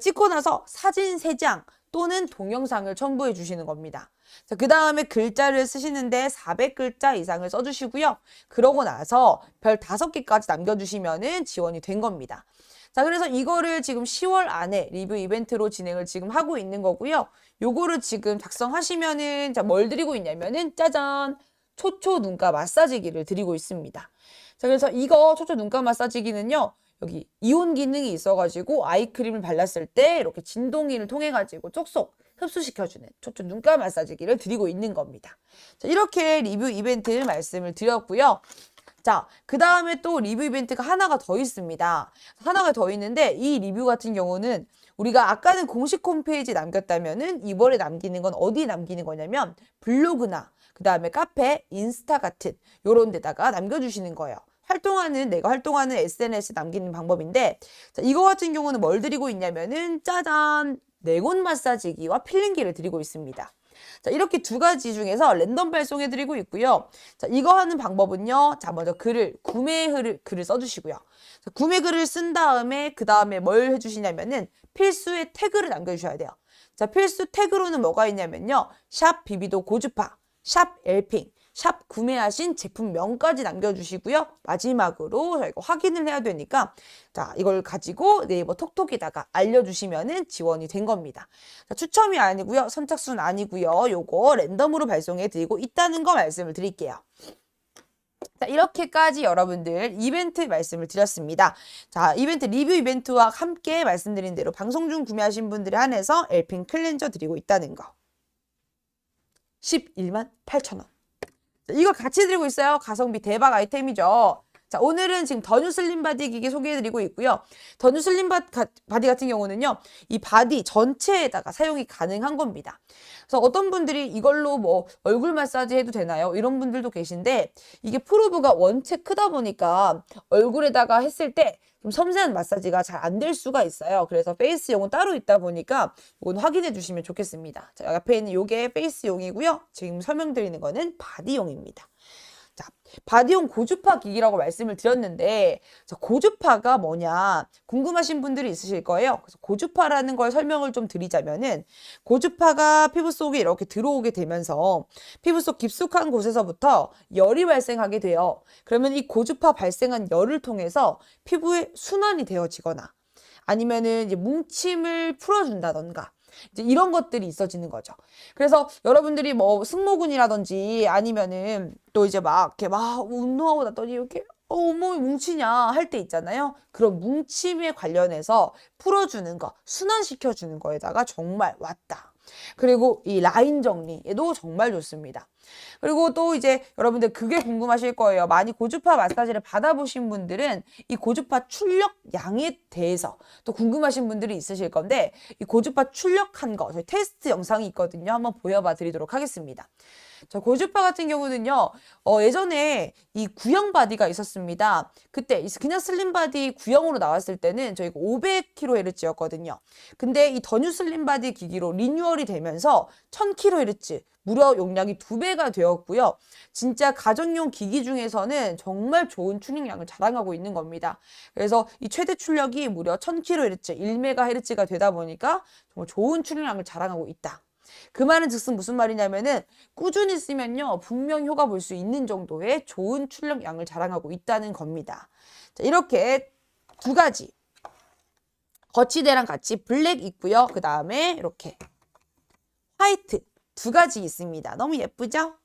A: 찍고 나서 사진 3장 또는 동영상을 첨부해 주시는 겁니다. 자, 그 다음에 글자를 쓰시는데 400글자 이상을 써주시고요. 그러고 나서 별 5개까지 남겨주시면은 지원이 된 겁니다. 자, 그래서 이거를 지금 10월 안에 리뷰 이벤트로 진행을 지금 하고 있는 거고요. 요거를 지금 작성하시면은, 자, 뭘 드리고 있냐면은, 짜잔! 초초 눈가 마사지기를 드리고 있습니다. 자, 그래서 이거 초초 눈가 마사지기는요, 여기 이온 기능이 있어가지고 아이크림을 발랐을 때 이렇게 진동기를 통해가지고 쏙쏙 흡수시켜주는 초초 눈가 마사지기를 드리고 있는 겁니다. 자, 이렇게 리뷰 이벤트 말씀을 드렸고요. 자, 그 다음에 또 리뷰 이벤트가 하나가 더 있습니다. 하나가 더 있는데 이 리뷰 같은 경우는 우리가 아까는 공식 홈페이지 남겼다면은 이번에 남기는 건 어디에 남기는 거냐면 블로그나 그 다음에 카페, 인스타 같은 요런 데다가 남겨주시는 거예요. 내가 활동하는 SNS에 남기는 방법인데 자, 이거 같은 경우는 뭘 드리고 있냐면은 짜잔! 내곤 마사지기와 필링기를 드리고 있습니다. 자, 이렇게 2가지 중에서 랜덤 발송해 드리고 있고요. 자, 이거 하는 방법은요. 자, 먼저 구매 글을 써주시고요. 자, 구매 글을 쓴 다음에 그 다음에 뭘 해주시냐면은 필수의 태그를 남겨주셔야 돼요. 자, 필수 태그로는 뭐가 있냐면요. 샵 비비도 고주파, 샵 엘핑, 샵 구매하신 제품명까지 남겨주시고요. 마지막으로 저희가 확인을 해야 되니까 자, 이걸 가지고 네이버 톡톡에다가 알려주시면은 지원이 된 겁니다. 자, 추첨이 아니고요. 선착순 아니고요. 요거 랜덤으로 발송해 드리고 있다는 거 말씀을 드릴게요. 자, 이렇게까지 여러분들 이벤트 말씀을 드렸습니다. 자, 이벤트 리뷰 이벤트와 함께 말씀드린 대로 방송 중 구매하신 분들에 한해서 엘핑 클렌저 드리고 있다는 거. 11만 8천 원. 이걸 같이 드리고 있어요. 가성비 대박 아이템이죠. 자, 오늘은 지금 더뉴 슬림 바디 기기 소개해드리고 있고요. 더뉴 슬림 바디 같은 경우는요. 이 바디 전체에다가 사용이 가능한 겁니다. 그래서 어떤 분들이 이걸로 뭐 얼굴 마사지 해도 되나요? 이런 분들도 계신데 이게 프로브가 원체 크다 보니까 얼굴에다가 했을 때 좀 섬세한 마사지가 잘 안 될 수가 있어요. 그래서 페이스용은 따로 있다 보니까 이건 확인해 주시면 좋겠습니다. 자, 옆에 있는 요게 페이스용이고요. 지금 설명드리는 거는 바디용입니다. 자, 바디용 고주파 기기라고 말씀을 드렸는데 자, 고주파가 뭐냐 궁금하신 분들이 있으실 거예요. 그래서 고주파라는 걸 설명을 좀 드리자면은 고주파가 피부 속에 이렇게 들어오게 되면서 피부 속 깊숙한 곳에서부터 열이 발생하게 돼요. 그러면 이 고주파 발생한 열을 통해서 피부에 순환이 되어지거나 아니면은 이제 뭉침을 풀어준다던가 이제 이런 것들이 있어지는 거죠. 그래서 여러분들이 뭐 승모근이라든지 아니면은 또 이제 막 이렇게 막 운동하고 났더니 이렇게 온몸이 뭉치냐 할 때 있잖아요. 그런 뭉침에 관련해서 풀어주는 거, 순환시켜주는 거에다가 정말 왔다. 그리고 이 라인 정리에도 정말 좋습니다. 그리고 또 이제 여러분들 그게 궁금하실 거예요. 많이 고주파 마사지를 받아보신 분들은 이 고주파 출력 양에 대해서 또 궁금하신 분들이 있으실 건데 이 고주파 출력한 거 저희 테스트 영상이 있거든요. 한번 보여봐 드리도록 하겠습니다. 자, 고주파 같은 경우는요. 예전에 이 구형 바디가 있었습니다. 그때 그냥 슬림 바디 구형으로 나왔을 때는 저희가 500kHz였거든요. 근데 이 더뉴 슬림 바디 기기로 리뉴얼이 되면서 1000kHz 무려 용량이 2배가 되었고요. 진짜 가정용 기기 중에서는 정말 좋은 출력량을 자랑하고 있는 겁니다. 그래서 이 최대 출력이 무려 1000kHz, 1MHz가 되다 보니까 정말 좋은 출력량을 자랑하고 있다. 그 말은 즉슨 무슨 말이냐면은 꾸준히 쓰면요 분명 효과 볼 수 있는 정도의 좋은 출력량을 자랑하고 있다는 겁니다. 자, 이렇게 2가지 거치대랑 같이 블랙 있고요. 그 다음에 이렇게 화이트 두 가지 있습니다. 너무 예쁘죠?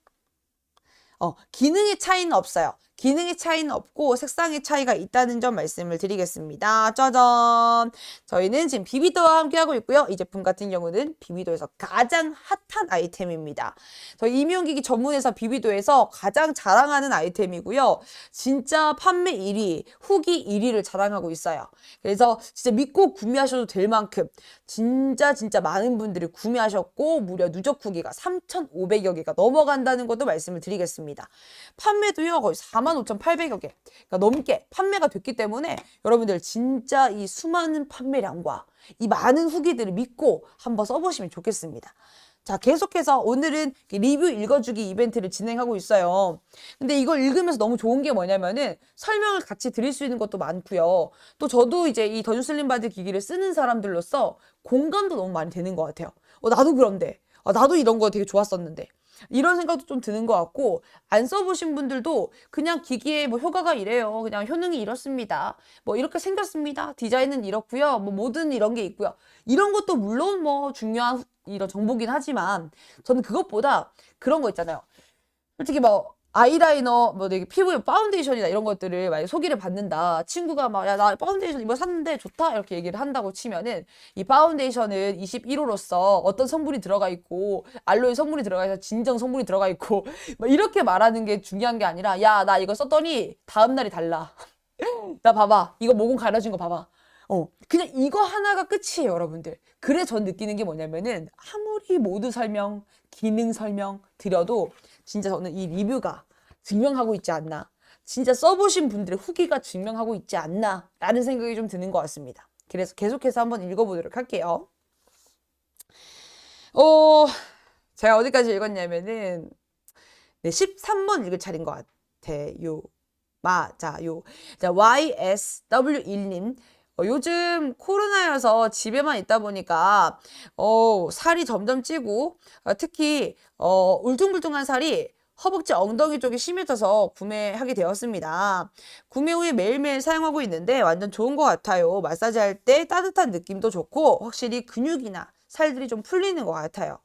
A: 기능의 차이는 없어요. 기능의 차이는 없고 색상의 차이가 있다는 점 말씀을 드리겠습니다. 짜잔! 저희는 지금 비비도와 함께하고 있고요. 이 제품 같은 경우는 비비도에서 가장 핫한 아이템입니다. 저희 이미용기기 전문회사 비비도에서 가장 자랑하는 아이템이고요. 진짜 판매 1위, 후기 1위를 자랑하고 있어요. 그래서 진짜 믿고 구매하셔도 될 만큼 진짜 많은 분들이 구매하셨고 무려 누적 후기가 3,500여 개가 넘어간다는 것도 말씀을 드리겠습니다. 판매도요 거의 45,800여 개 그러니까 넘게 판매가 됐기 때문에 여러분들 진짜 이 수많은 판매량과 이 많은 후기들을 믿고 한번 써보시면 좋겠습니다. 자, 계속해서 오늘은 리뷰 읽어주기 이벤트를 진행하고 있어요. 근데 이걸 읽으면서 너무 좋은 게 뭐냐면은 설명을 같이 드릴 수 있는 것도 많고요. 또 저도 이제 이 던슬림 바디 기기를 쓰는 사람들로서 공감도 너무 많이 되는 것 같아요. 나도 그런데. 나도 이런 거 되게 좋았었는데. 이런 생각도 좀 드는 것 같고, 안 써보신 분들도 그냥 기기에 뭐 효과가 이래요. 그냥 효능이 이렇습니다. 뭐 이렇게 생겼습니다. 디자인은 이렇고요. 뭐 모든 이런 게 있고요. 이런 것도 물론 뭐 중요한 이런 정보긴 하지만 저는 그것보다 그런 거 있잖아요. 솔직히 뭐 아이라이너, 뭐 되게 피부에 파운데이션이나 이런 것들을 만약에 소개를 받는다. 친구가 막, 야, 나 파운데이션 이거 샀는데 좋다? 이렇게 얘기를 한다고 치면은 이 파운데이션은 21호로서 어떤 성분이 들어가 있고, 알로에 성분이 들어가 있어 진정 성분이 들어가 있고, 막 이렇게 말하는 게 중요한 게 아니라, 야, 나 이거 썼더니 다음날이 달라. 나 봐봐. 이거 모공 갈라진 거 봐봐. 그냥 이거 하나가 끝이에요, 여러분들. 그래 전 느끼는 게 뭐냐면은 아무리 모드 설명, 기능 설명 드려도 진짜 저는 이 리뷰가 증명하고 있지 않나. 진짜 써보신 분들의 후기가 증명하고 있지 않나 라는 생각이 좀 드는 것 같습니다. 그래서 계속해서 한번 읽어보도록 할게요. 제가 어디까지 읽었냐면은 13번 읽을 차례인 것 같아요. 맞아요. 자, YSW1님. 요즘 코로나여서 집에만 있다 보니까 살이 점점 찌고 특히 울퉁불퉁한 살이 허벅지 엉덩이 쪽이 심해져서 구매하게 되었습니다. 구매 후에 매일매일 사용하고 있는데 완전 좋은 것 같아요. 마사지 할 때 따뜻한 느낌도 좋고 확실히 근육이나 살들이 좀 풀리는 것 같아요.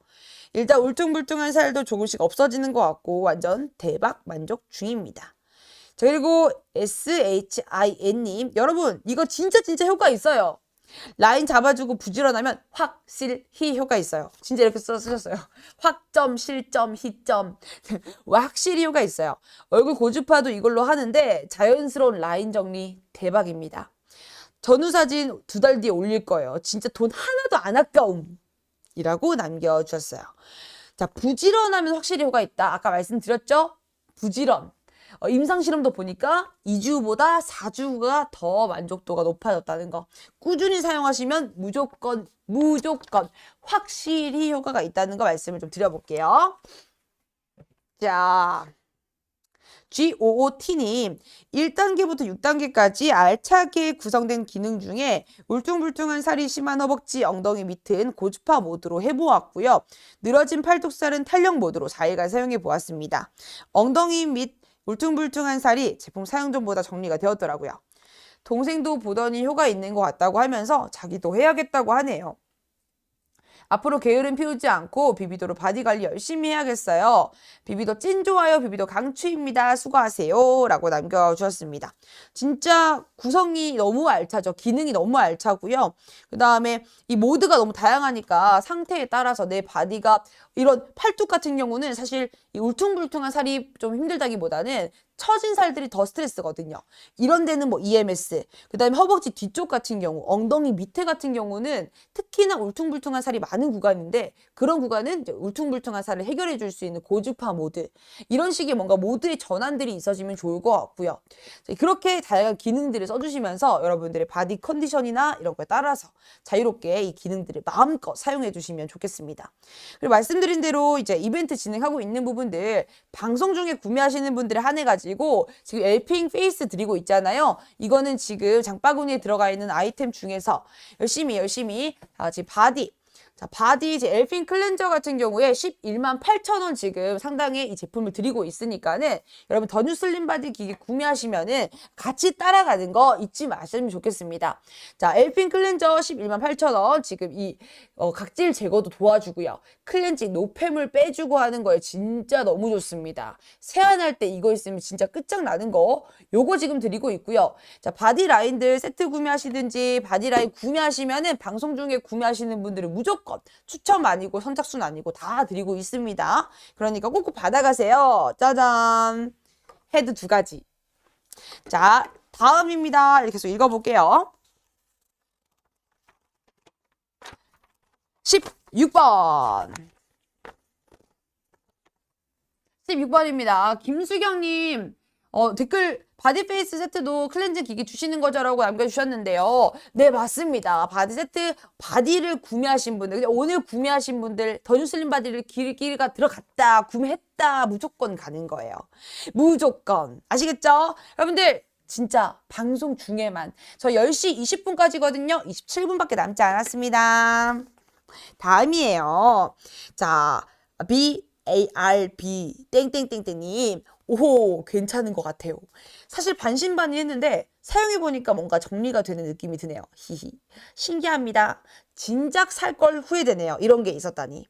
A: 일단 울퉁불퉁한 살도 조금씩 없어지는 것 같고 완전 대박 만족 중입니다. 자, 그리고 SHIN님, 여러분 이거 진짜 효과 있어요. 라인 잡아주고 부지런하면 확실히 효과 있어요. 진짜 이렇게 쓰셨어요. 확점, 실점, 희점. 확실히 효과 있어요. 얼굴 고주파도 이걸로 하는데 자연스러운 라인 정리 대박입니다. 전후 사진 2달 뒤에 올릴 거예요. 진짜 돈 하나도 안 아까움이라고 남겨주셨어요. 자, 부지런하면 확실히 효과 있다. 아까 말씀드렸죠? 부지런. 임상실험도 보니까 2주보다 4주가 더 만족도가 높아졌다는 거. 꾸준히 사용하시면 무조건 확실히 효과가 있다는 거 말씀을 좀 드려볼게요. 자, GOOT님, 1단계부터 6단계까지 알차게 구성된 기능 중에 울퉁불퉁한 살이 심한 허벅지, 엉덩이 밑은 고주파 모드로 해보았고요. 늘어진 팔뚝살은 탄력 모드로 4일간 사용해보았습니다. 엉덩이 밑 울퉁불퉁한 살이 제품 사용 전보다 정리가 되었더라고요. 동생도 보더니 효과 있는 것 같다고 하면서 자기도 해야겠다고 하네요. 앞으로 게으름 피우지 않고 비비도로 바디 관리 열심히 해야겠어요. 비비도 찐 좋아요. 비비도 강추입니다. 수고하세요. 라고 남겨주셨습니다. 진짜 구성이 너무 알차죠. 기능이 너무 알차고요. 그 다음에 이 모드가 너무 다양하니까 상태에 따라서 내 바디가 이런 팔뚝 같은 경우는 사실 이 울퉁불퉁한 살이 좀 힘들다기보다는 처진 살들이 더 스트레스거든요. 이런 데는 뭐 EMS, 그 다음에 허벅지 뒤쪽 같은 경우, 엉덩이 밑에 같은 경우는 특히나 울퉁불퉁한 살이 많은 구간인데 그런 구간은 이제 울퉁불퉁한 살을 해결해 줄 수 있는 고주파 모드, 이런 식의 뭔가 모드의 전환들이 있어지면 좋을 것 같고요. 그렇게 다양한 기능들을 써주시면서 여러분들의 바디 컨디션이나 이런 거에 따라서 자유롭게 이 기능들을 마음껏 사용해 주시면 좋겠습니다. 그리고 말씀드린 대로 이제 이벤트 진행하고 있는 부분들 방송 중에 구매하시는 분들에 한해가지고 지금 엘핑 페이스 드리고 있잖아요. 이거는 지금 장바구니에 들어가 있는 아이템 중에서 열심히 지금 바디, 자, 바디 이제 엘핀 클렌저 같은 경우에 11만 8천 원 지금 상당히 이 제품을 드리고 있으니까는 여러분 더뉴 슬림 바디 기기 구매하시면은 같이 따라가는 거 잊지 마시면 좋겠습니다. 자, 엘핀 클렌저 11만 8천 원 지금 이 각질 제거도 도와주고요. 클렌징 노폐물 빼주고 하는 거에 진짜 너무 좋습니다. 세안할 때 이거 있으면 진짜 끝장나는 거 요거 지금 드리고 있고요. 자, 바디 라인들 세트 구매하시든지 바디 라인 구매하시면은 방송 중에 구매하시는 분들은 무조건 추첨 아니고 선착순 아니고 다 드리고 있습니다. 그러니까 꼭꼭 받아가세요. 짜잔. 헤드 2가지. 자, 다음입니다. 이렇게 계속 읽어볼게요. 16번. 16번입니다. 김수경님, 댓글 바디페이스 세트도 클렌징 기기 주시는 거죠라고 남겨주셨는데요. 네, 맞습니다. 바디 세트, 바디를 구매하신 분들, 오늘 구매하신 분들, 더뉴 슬림 바디를 길이가 들어갔다, 구매했다, 무조건 가는 거예요. 무조건. 아시겠죠? 여러분들, 진짜 방송 중에만. 저 10시 20분까지거든요. 27분밖에 남지 않았습니다. 다음이에요. 자, BARB 땡땡땡땡님. 오, 괜찮은 것 같아요. 사실 반신반의했는데 사용해보니까 뭔가 정리가 되는 느낌이 드네요. 히히. 신기합니다. 진작 살 걸 후회되네요. 이런 게 있었다니.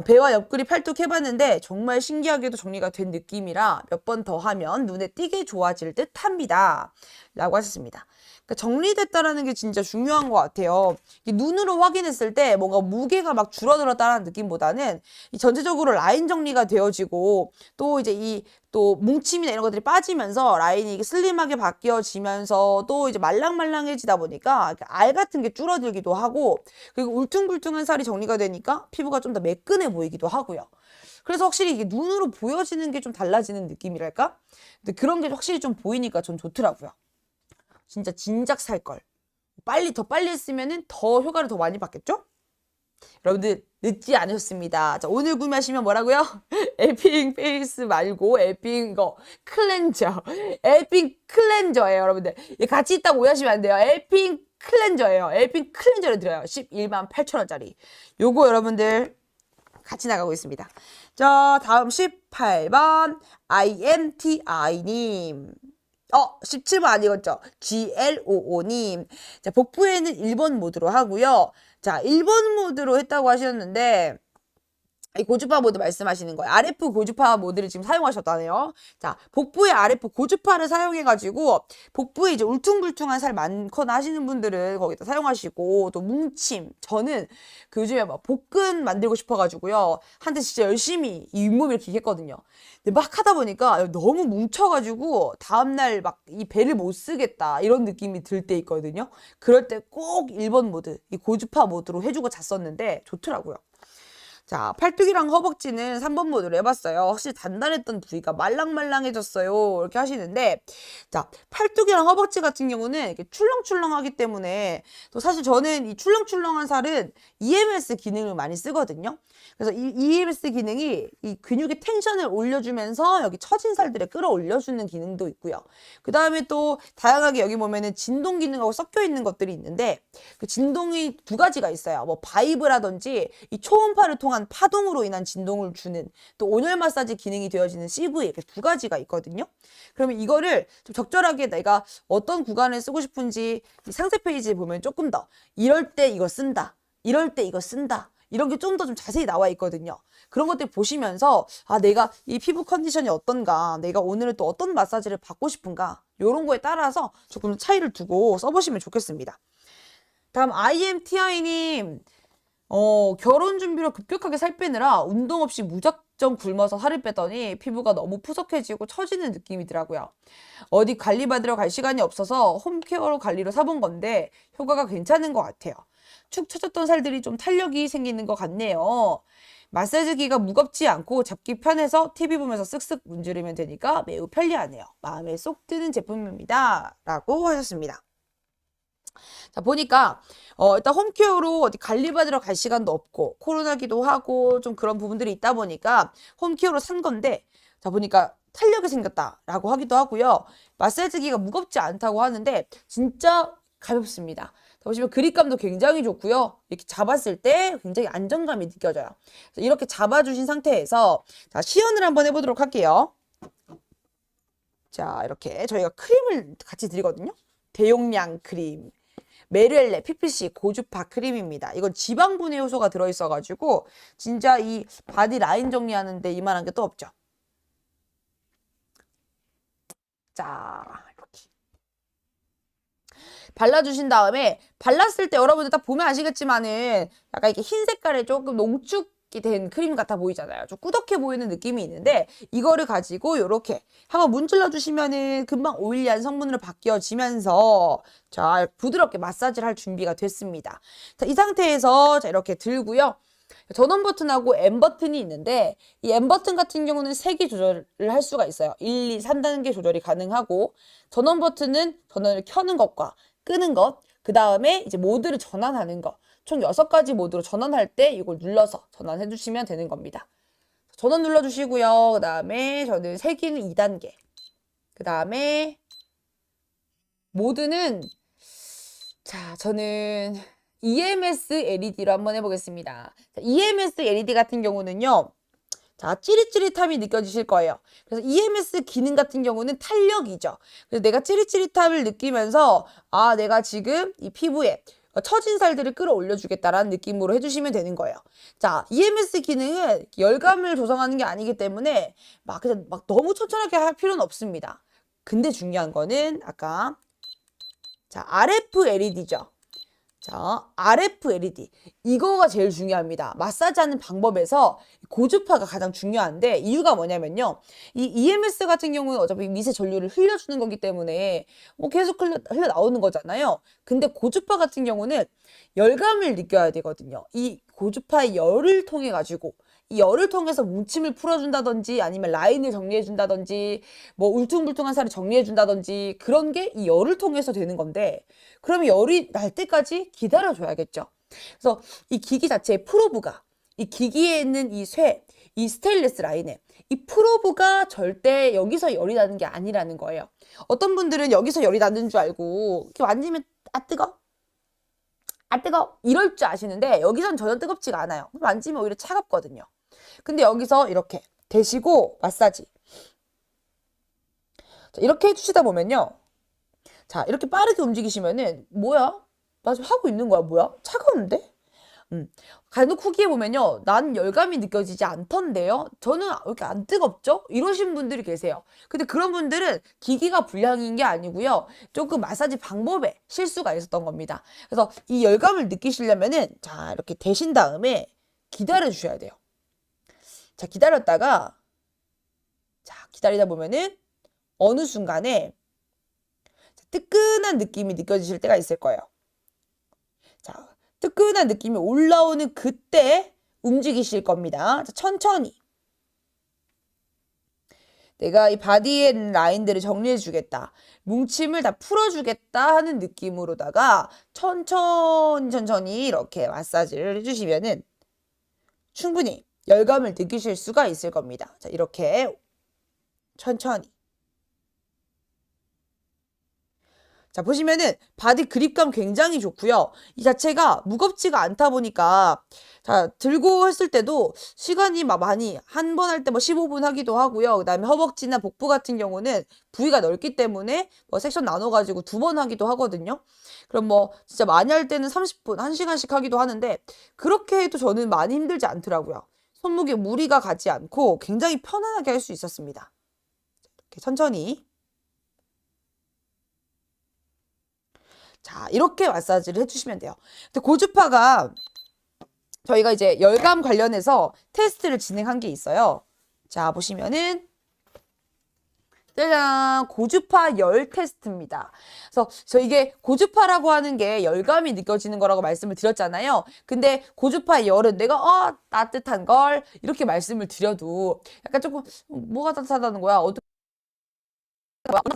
A: 배와 옆구리 팔뚝 해봤는데 정말 신기하게도 정리가 된 느낌이라 몇 번 더 하면 눈에 띄게 좋아질 듯 합니다. 라고 하셨습니다. 그러니까 정리됐다라는 게 진짜 중요한 것 같아요. 눈으로 확인했을 때 뭔가 무게가 막 줄어들었다는 느낌보다는 이 전체적으로 라인 정리가 되어지고 또 이제 이 또 뭉침이나 이런 것들이 빠지면서 라인이 슬림하게 바뀌어지면서 또 이제 말랑말랑해지다 보니까 알 같은 게 줄어들기도 하고 그리고 울퉁불퉁한 살이 정리가 되니까 피부가 좀 더 매끈해 보이기도 하고요. 그래서 확실히 이게 눈으로 보여지는 게 좀 달라지는 느낌이랄까? 근데 그런 게 확실히 좀 보이니까 전 좋더라고요. 진짜 진작 살 걸. 더 빨리 했으면은 더 효과를 더 많이 받겠죠? 여러분들 늦지 않으셨습니다. 자, 오늘 구매하시면 뭐라고요? 엘핑 페이스 말고 엘핑 이거 클렌저. 엘핑 클렌저예요, 여러분들. 같이 있다고 오해하시면 안 돼요. 엘핑 클렌저예요. 엘핑 클렌저를 드려요. 11만 8천 원짜리. 요거 여러분들 같이 나가고 있습니다. 자, 다음 18번 IMTI님. 17번 아니겠죠? GLOO님. 자, 복부에는 1번 모드로 하고요. 자, 1번 모드로 했다고 하셨는데, 이 고주파 모드 말씀하시는 거예요. RF 고주파 모드를 지금 사용하셨다네요. 자, 복부의 RF 고주파를 사용해가지고, 복부에 이제 울퉁불퉁한 살 많거나 하시는 분들은 거기다 사용하시고, 또 뭉침. 저는 그 요즘에 막 복근 만들고 싶어가지고요. 한때 진짜 열심히 이 윗몸 이렇게 했거든요. 근데 막 하다 보니까 너무 뭉쳐가지고, 다음날 막 이 배를 못 쓰겠다. 이런 느낌이 들 때 있거든요. 그럴 때 꼭 1번 모드, 이 고주파 모드로 해주고 잤었는데, 좋더라고요. 자, 팔뚝이랑 허벅지는 3번 모드로 해봤어요. 확실히 단단했던 부위가 말랑말랑해졌어요. 이렇게 하시는데, 자, 팔뚝이랑 허벅지 같은 경우는 이렇게 출렁출렁하기 때문에, 또 사실 저는 이 출렁출렁한 살은 EMS 기능을 많이 쓰거든요. 그래서 이 EMS 기능이 이 근육의 텐션을 올려주면서 여기 처진 살들에 끌어올려주는 기능도 있고요. 그 다음에 또 다양하게 여기 보면은 진동 기능하고 섞여 있는 것들이 있는데, 그 진동이 2가지가 있어요. 뭐 바이브라든지 이 초음파를 통한 파동으로 인한 진동을 주는 또 온열 마사지 기능이 되어지는 CV 이렇게 2가지가 있거든요. 그러면 이거를 좀 적절하게 내가 어떤 구간을 쓰고 싶은지 상세 페이지에 보면 조금 더 이럴 때 이거 쓴다. 이럴 때 이거 쓴다. 이런 게 좀 더 좀 자세히 나와 있거든요. 그런 것들 보시면서 내가 이 피부 컨디션이 어떤가, 내가 오늘은 또 어떤 마사지를 받고 싶은가 이런 거에 따라서 조금 차이를 두고 써보시면 좋겠습니다. 다음 IMTI님. 결혼 준비로 급격하게 살 빼느라 운동 없이 무작정 굶어서 살을 빼더니 피부가 너무 푸석해지고 처지는 느낌이더라고요. 어디 관리 받으러 갈 시간이 없어서 홈케어 관리로 사본 건데 효과가 괜찮은 것 같아요. 축 처졌던 살들이 좀 탄력이 생기는 것 같네요. 마사지기가 무겁지 않고 잡기 편해서 TV 보면서 쓱쓱 문지르면 되니까 매우 편리하네요. 마음에 쏙 드는 제품입니다. 라고 하셨습니다. 자, 보니까 일단 홈케어로 어디 관리받으러 갈 시간도 없고 코로나기도 하고 좀 그런 부분들이 있다 보니까 홈케어로 산 건데, 자, 보니까 탄력이 생겼다라고 하기도 하고요. 마사지기가 무겁지 않다고 하는데 진짜 가볍습니다. 보시면 그립감도 굉장히 좋고요. 이렇게 잡았을 때 굉장히 안정감이 느껴져요. 이렇게 잡아주신 상태에서 자, 시연을 한번 해보도록 할게요. 자, 이렇게 저희가 크림을 같이 드리거든요. 대용량 크림. 메르엘레 PPC 고주파 크림입니다. 이건 지방분해 효소가 들어있어가지고 진짜 이 바디 라인 정리하는데 이만한 게 또 없죠. 자, 이렇게 발라주신 다음에 발랐을 때 여러분들 딱 보면 아시겠지만은 약간 이렇게 흰 색깔의 조금 농축이 된 크림 같아 보이잖아요. 좀 꾸덕해 보이는 느낌이 있는데 이거를 가지고 이렇게 한번 문질러 주시면은 금방 오일리한 성분으로 바뀌어지면서 자, 부드럽게 마사지를 할 준비가 됐습니다. 자, 이 상태에서 자, 이렇게 들고요. 전원 버튼하고 M 버튼이 있는데 이 M 버튼 같은 경우는 3개 조절을 할 수가 있어요. 1, 2, 3단계 조절이 가능하고 전원 버튼은 전원을 켜는 것과 끄는 것, 그 다음에 이제 모드를 전환하는 것, 총 6가지 모드로 전환할 때 이걸 눌러서 전환해 주시면 되는 겁니다. 전원 눌러주시고요. 그 다음에 저는 세기는 2단계. 그 다음에 모드는 자, 저는 EMS LED로 한번 해보겠습니다. 자, EMS LED 같은 경우는요. 자, 찌릿찌릿함이 느껴지실 거예요. 그래서 EMS 기능 같은 경우는 탄력이죠. 그래서 내가 찌릿찌릿함을 느끼면서 아, 내가 지금 이 피부에 처진 살들을 끌어올려 주겠다라는 느낌으로 해주시면 되는 거예요. 자, EMS 기능은 열감을 조성하는 게 아니기 때문에 그냥 너무 천천하게 할 필요는 없습니다. 근데 중요한 거는 아까 자, RF LED죠. 자, RF LED. 이거가 제일 중요합니다. 마사지하는 방법에서 고주파가 가장 중요한데 이유가 뭐냐면요. 이 EMS 같은 경우는 어차피 미세 전류를 흘려주는 거기 때문에 뭐 계속 흘러 나오는 거잖아요. 근데 고주파 같은 경우는 열감을 느껴야 되거든요. 이 고주파의 열을 통해 가지고 이 열을 통해서 뭉침을 풀어준다든지 아니면 라인을 정리해준다든지 뭐 울퉁불퉁한 살을 정리해준다든지 그런 게 이 열을 통해서 되는 건데 그러면 열이 날 때까지 기다려줘야겠죠. 그래서 이 기기 자체의 프로브가 이 기기에 있는 이 이 스테인리스 라인에 이 프로브가 절대 여기서 열이 나는 게 아니라는 거예요. 어떤 분들은 여기서 열이 나는 줄 알고 이렇게 만지면 아 뜨거? 아 뜨거? 이럴 줄 아시는데 여기선 전혀 뜨겁지가 않아요. 만지면 오히려 차갑거든요. 근데 여기서 이렇게 대시고 마사지 자, 이렇게 해주시다 보면요. 자, 이렇게 빠르게 움직이시면은 뭐야? 나 지금 하고 있는 거야. 뭐야? 차가운데? 간혹 후기에 보면요. 난 열감이 느껴지지 않던데요. 저는 왜 이렇게 안 뜨겁죠? 이러신 분들이 계세요. 근데 그런 분들은 기기가 불량인 게 아니고요. 조금 마사지 방법에 실수가 있었던 겁니다. 그래서 이 열감을 느끼시려면은 자, 이렇게 대신 다음에 기다려 주셔야 돼요. 자, 기다렸다가 자, 기다리다 보면은 어느 순간에 뜨끈한 느낌이 느껴지실 때가 있을 거예요. 자, 뜨끈한 느낌이 올라오는 그때 움직이실 겁니다. 자, 천천히. 내가 이 바디의 라인들을 정리해 주겠다. 뭉침을 다 풀어 주겠다 하는 느낌으로다가 천천히 이렇게 마사지를 해주시면은 충분히 열감을 느끼실 수가 있을 겁니다. 자, 이렇게 천천히. 자, 보시면은 바디 그립감 굉장히 좋고요. 이 자체가 무겁지가 않다 보니까 자, 들고 했을 때도 시간이 많이 한 번 할 때 뭐 15분 하기도 하고요. 그다음에 허벅지나 복부 같은 경우는 부위가 넓기 때문에 뭐 섹션 나눠 가지고 2번 하기도 하거든요. 그럼 뭐 진짜 많이 할 때는 30분, 1시간씩 하기도 하는데 그렇게 해도 저는 많이 힘들지 않더라고요. 손목에 무리가 가지 않고 굉장히 편안하게 할 수 있었습니다. 이렇게 천천히 자, 이렇게 마사지를 해주시면 돼요. 근데 고주파가 저희가 이제 열감 관련해서 테스트를 진행한 게 있어요. 자, 보시면은 짜잔! 고주파 열 테스트입니다. 그래서 저 이게 고주파라고 하는 게 열감이 느껴지는 거라고 말씀을 드렸잖아요. 근데 고주파 열은 내가 따뜻한 걸 이렇게 말씀을 드려도 약간 조금 뭐가 따뜻하다는 거야?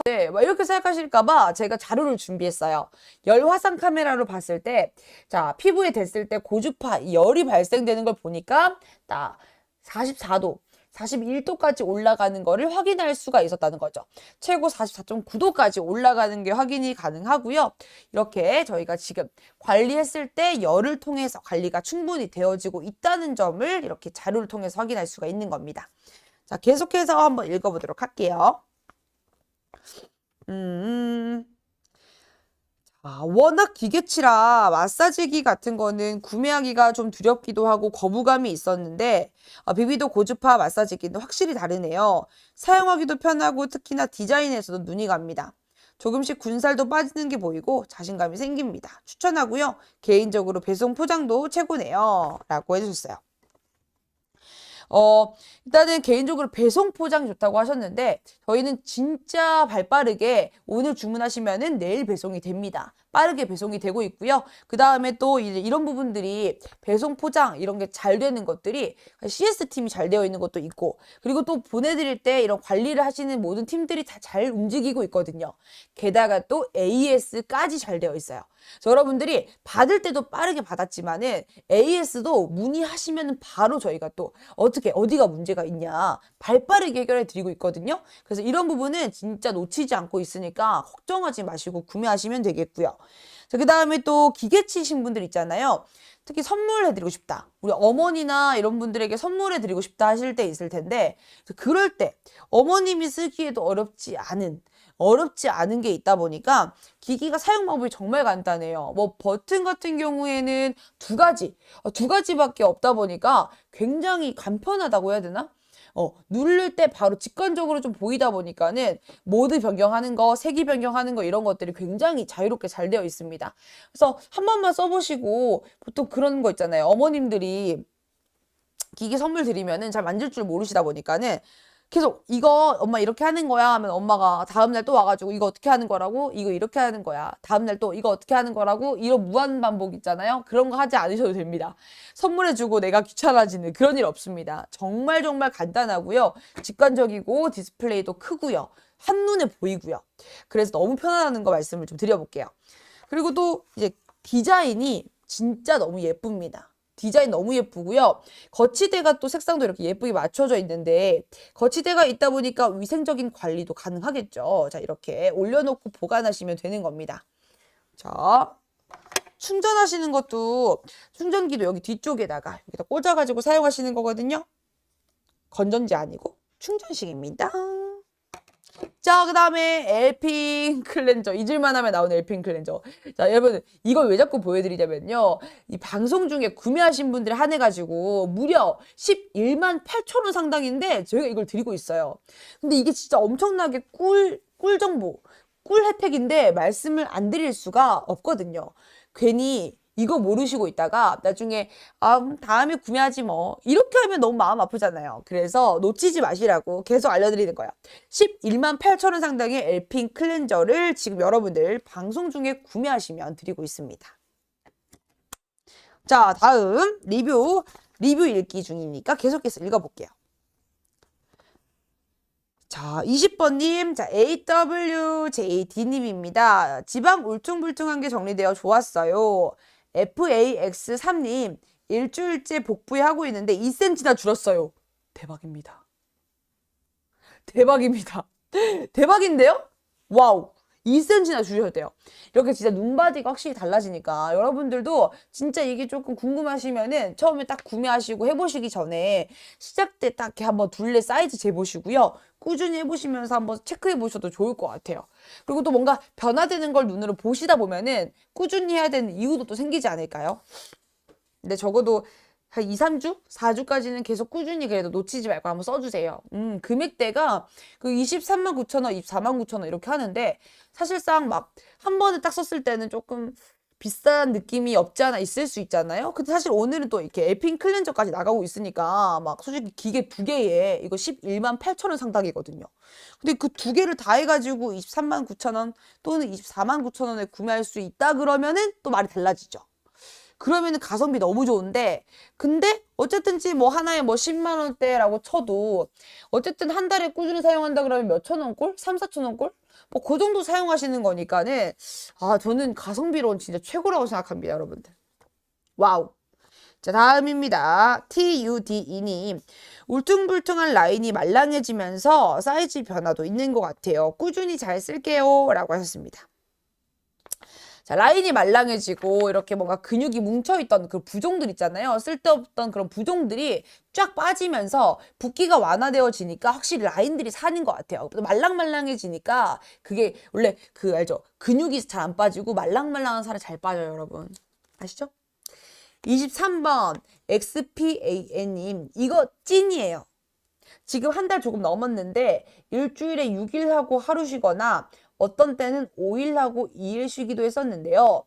A: 네, 이렇게 생각하실까봐 제가 자료를 준비했어요. 열 화상 카메라로 봤을 때, 자, 피부에 댔을 때 고주파 열이 발생되는 걸 보니까, 딱 44도, 41도까지 올라가는 거를 확인할 수가 있었다는 거죠. 최고 44.9도까지 올라가는 게 확인이 가능하고요. 이렇게 저희가 지금 관리했을 때 열을 통해서 관리가 충분히 되어지고 있다는 점을 이렇게 자료를 통해서 확인할 수가 있는 겁니다. 자, 계속해서 한번 읽어보도록 할게요. 워낙 기계치라 마사지기 같은 거는 구매하기가 좀 두렵기도 하고 거부감이 있었는데 비비도 고주파 마사지기는 확실히 다르네요. 사용하기도 편하고 특히나 디자인에서도 눈이 갑니다. 조금씩 군살도 빠지는 게 보이고 자신감이 생깁니다. 추천하고요. 개인적으로 배송 포장도 최고네요. 라고 해주셨어요. 일단은 개인적으로 배송 포장 좋다고 하셨는데 저희는 진짜 발빠르게 오늘 주문하시면은 내일 배송이 됩니다. 빠르게 배송이 되고 있고요. 그 다음에 또 이제 이런 부분들이 배송 포장 이런 게 잘 되는 것들이 CS팀이 잘 되어 있는 것도 있고 그리고 또 보내드릴 때 이런 관리를 하시는 모든 팀들이 다 잘 움직이고 있거든요. 게다가 또 AS까지 잘 되어 있어요. 그래서 여러분들이 받을 때도 빠르게 받았지만은 AS도 문의하시면은 바로 저희가 또 어디가 문제가 있냐 발빠르게 해결해 드리고 있거든요. 그래서 이런 부분은 진짜 놓치지 않고 있으니까 걱정하지 마시고 구매하시면 되겠고요. 그 다음에 또 기계치신 분들 있잖아요. 특히 선물해드리고 싶다. 우리 어머니나 이런 분들에게 선물해드리고 싶다 하실 때 있을 텐데 그럴 때 어머님이 쓰기에도 어렵지 않은 게 있다 보니까 기기가 사용 방법이 정말 간단해요. 뭐 버튼 같은 경우에는 두 가지밖에 없다 보니까 굉장히 간편하다고 해야 되나? 누를 때 바로 직관적으로 좀 보이다 보니까는 모드 변경하는 거, 색이 변경하는 거 이런 것들이 굉장히 자유롭게 잘 되어 있습니다. 그래서 한 번만 써보시고 보통 그런 거 있잖아요. 어머님들이 기기 선물 드리면은 잘 만질 줄 모르시다 보니까는 계속 이거 엄마 이렇게 하는 거야 하면 엄마가 다음날 또 와가지고 이거 어떻게 하는 거라고 이거 이렇게 하는 거야 다음날 또 이거 어떻게 하는 거라고 이런 무한 반복 있잖아요. 그런 거 하지 않으셔도 됩니다. 선물해주고 내가 귀찮아지는 그런 일 없습니다. 정말 간단하고요. 직관적이고 디스플레이도 크고요. 한눈에 보이고요. 그래서 너무 편하다는 거 말씀을 좀 드려볼게요. 그리고 또 이제 디자인이 진짜 너무 예쁩니다. 디자인 너무 예쁘고요. 거치대가 또 색상도 이렇게 예쁘게 맞춰져 있는데 거치대가 있다 보니까 위생적인 관리도 가능하겠죠. 자, 이렇게 올려놓고 보관하시면 되는 겁니다. 자, 충전하시는 것도 충전기도 여기 뒤쪽에다가 여기다 꽂아가지고 사용하시는 거거든요. 건전지 아니고 충전식입니다. 자, 그 다음에 엘핑 클렌저. 잊을만 하면 나오는 엘핑 클렌저. 자, 여러분, 이걸 왜 자꾸 보여드리냐면요. 이 방송 중에 구매하신 분들이 한해가지고 무려 11만 8천 원 상당인데 저희가 이걸 드리고 있어요. 근데 이게 진짜 엄청나게 꿀 정보, 꿀 혜택인데 말씀을 안 드릴 수가 없거든요. 괜히 이거 모르시고 있다가 나중에 다음에 구매하지 뭐 이렇게 하면 너무 마음 아프잖아요. 그래서 놓치지 마시라고 계속 알려드리는 거야. 11만 8천 원 상당의 엘핑 클렌저를 지금 여러분들 방송 중에 구매하시면 드리고 있습니다. 자, 다음 리뷰 읽기 중이니까 계속해서 읽어볼게요. 자, 20번님, 자, AWJD님입니다. 지방 울퉁불퉁한 게 정리되어 좋았어요. FAX3님, 일주일째 복부에 하고 있는데 2cm나 줄었어요. 대박입니다. 대박인데요? 와우. 2cm나 줄으셨대요. 이렇게 진짜 눈바디가 확실히 달라지니까 여러분들도 진짜 이게 조금 궁금하시면은 처음에 딱 구매하시고 해보시기 전에 시작 때 딱 이렇게 한번 둘레 사이즈 재보시고요. 꾸준히 해보시면서 한번 체크해 보셔도 좋을 것 같아요. 그리고 또 뭔가 변화되는 걸 눈으로 보시다 보면은 꾸준히 해야 되는 이유도 또 생기지 않을까요? 근데 적어도 한 2, 3주? 4주까지는 계속 꾸준히 그래도 놓치지 말고 한번 써주세요. 금액대가 그 23만 9천 원, 24만 9천 원 이렇게 하는데 사실상 막 한 번에 딱 썼을 때는 조금 비싼 느낌이 없지 않아 있을 수 있잖아요. 근데 사실 오늘은 또 이렇게 엘핑 클렌저까지 나가고 있으니까 막 솔직히 기계 두 개에 이거 11만 8천 원 상당이거든요. 근데 그 두 개를 다 해가지고 23만 9천 원 또는 24만 9천 원에 구매할 수 있다 그러면은 또 말이 달라지죠. 그러면은 가성비 너무 좋은데 근데 어쨌든지 뭐 하나에 뭐 10만 원대라고 쳐도 어쨌든 한 달에 꾸준히 사용한다 그러면 몇천 원 꼴? 3, 4천 원 꼴? 뭐 그 정도 사용하시는 거니까는 저는 가성비로는 진짜 최고라고 생각합니다, 여러분들. 와우. 자, 다음입니다. TUDE님. 울퉁불퉁한 라인이 말랑해지면서 사이즈 변화도 있는 것 같아요. 꾸준히 잘 쓸게요. 라고 하셨습니다. 자, 라인이 말랑해지고 이렇게 뭔가 근육이 뭉쳐있던 그 부종들 있잖아요. 쓸데없던 그런 부종들이 쫙 빠지면서 붓기가 완화되어지니까 확실히 라인들이 사는 것 같아요. 말랑말랑해지니까 그게 원래 그 알죠? 근육이 잘 안 빠지고 말랑말랑한 살이 잘 빠져요, 여러분. 아시죠? 23번 XPAN님 이거 찐이에요. 지금 한 달 조금 넘었는데 일주일에 6일 하고 하루 쉬거나 어떤 때는 5일 하고 2일 쉬기도 했었는데요.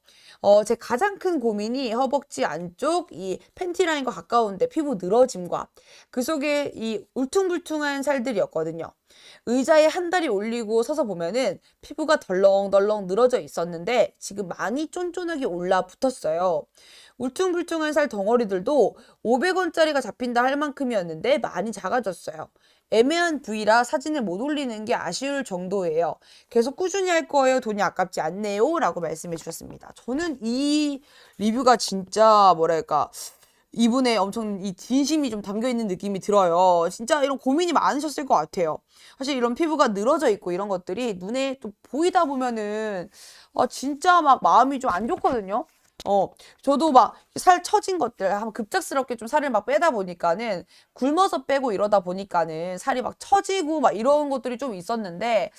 A: 제 가장 큰 고민이 허벅지 안쪽 이 팬티 라인과 가까운데 피부 늘어짐과 그 속에 이 울퉁불퉁한 살들이었거든요. 의자에 한 다리 올리고 서서 보면은 피부가 덜렁덜렁 늘어져 있었는데 지금 많이 쫀쫀하게 올라 붙었어요. 울퉁불퉁한 살 덩어리들도 500원짜리가 잡힌다 할 만큼이었는데 많이 작아졌어요. 애매한 부위라 사진을 못 올리는 게 아쉬울 정도예요. 계속 꾸준히 할 거예요. 돈이 아깝지 않네요. 라고 말씀해 주셨습니다. 저는 이 리뷰가 진짜 뭐랄까 이분의 엄청 이 진심이 좀 담겨 있는 느낌이 들어요. 진짜 이런 고민이 많으셨을 것 같아요. 사실 이런 피부가 늘어져 있고 이런 것들이 눈에 또 보이다 보면은 진짜 막 마음이 좀 안 좋거든요. 저도 막 살 처진 것들 한번 급작스럽게 좀 살을 막 빼다 보니까는 굶어서 빼고 이러다 보니까는 살이 막 처지고 막 이런 것들이 좀 있었는데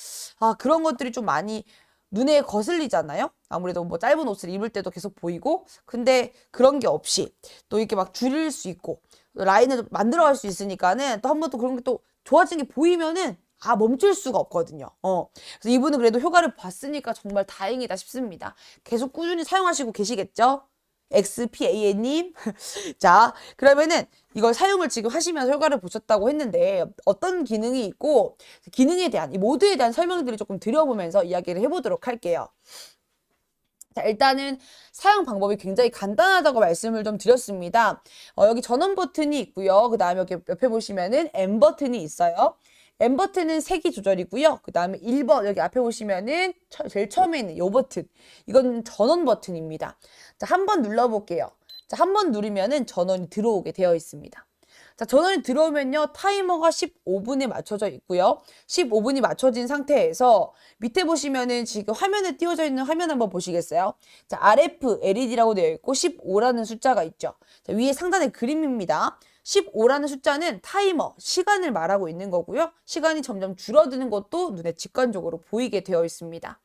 A: 그런 것들이 좀 많이 눈에 거슬리잖아요. 아무래도 뭐 짧은 옷을 입을 때도 계속 보이고 근데 그런 게 없이 또 이렇게 막 줄일 수 있고 라인을 만들어갈 수 있으니까는 또 한 번 또 그런 게 또 좋아진 게 보이면은 멈출 수가 없거든요. 그래서 이분은 그래도 효과를 봤으니까 정말 다행이다 싶습니다. 계속 꾸준히 사용하시고 계시겠죠? XPA님. 자, 그러면은 이걸 사용을 지금 하시면서 효과를 보셨다고 했는데 어떤 기능이 있고 기능에 대한 이 모드에 대한 설명들을 조금 드려보면서 이야기를 해보도록 할게요. 자, 일단은 사용 방법이 굉장히 간단하다고 말씀을 좀 드렸습니다. 여기 전원 버튼이 있고요. 그 다음에 여기 옆에 보시면은 M 버튼이 있어요. M 버튼은 세기 조절이고요. 그 다음에 1번 여기 앞에 보시면은 제일 처음에 있는 이 버튼. 이건 전원 버튼입니다. 자, 한번 눌러볼게요. 자, 한번 누르면은 전원이 들어오게 되어 있습니다. 자, 전원이 들어오면요. 타이머가 15분에 맞춰져 있고요. 15분이 맞춰진 상태에서 밑에 보시면은 지금 화면에 띄워져 있는 화면 한번 보시겠어요? 자, RF LED라고 되어 있고 15라는 숫자가 있죠. 자, 위에 상단에 그림입니다. 15라는 숫자는 타이머, 시간을 말하고 있는 거고요. 시간이 점점 줄어드는 것도 눈에 직관적으로 보이게 되어 있습니다.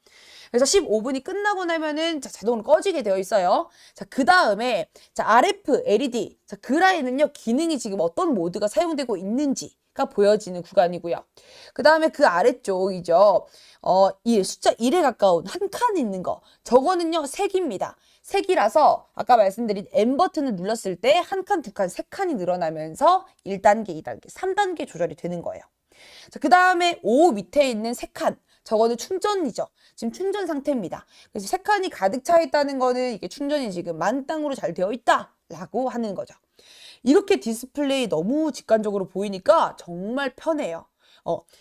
A: 그래서 15분이 끝나고 나면은 자동으로 꺼지게 되어 있어요. 자, 그 다음에 RF LED. 자, 그 라인은요, 기능이 지금 어떤 모드가 사용되고 있는지가 보여지는 구간이고요. 그 다음에 그 아래쪽이죠. 이 숫자 1에 가까운 한 칸 있는 거. 저거는요, 색입니다. 색이라서 아까 말씀드린 M 버튼을 눌렀을 때 한 칸, 두 칸, 세 칸이 늘어나면서 1단계, 2단계, 3단계 조절이 되는 거예요. 자, 그 다음에 O 밑에 있는 세 칸. 저거는 충전이죠. 지금 충전 상태입니다. 그래서 세 칸이 가득 차 있다는 거는 이게 충전이 지금 만땅으로 잘 되어 있다라고 하는 거죠. 이렇게 디스플레이 너무 직관적으로 보이니까 정말 편해요.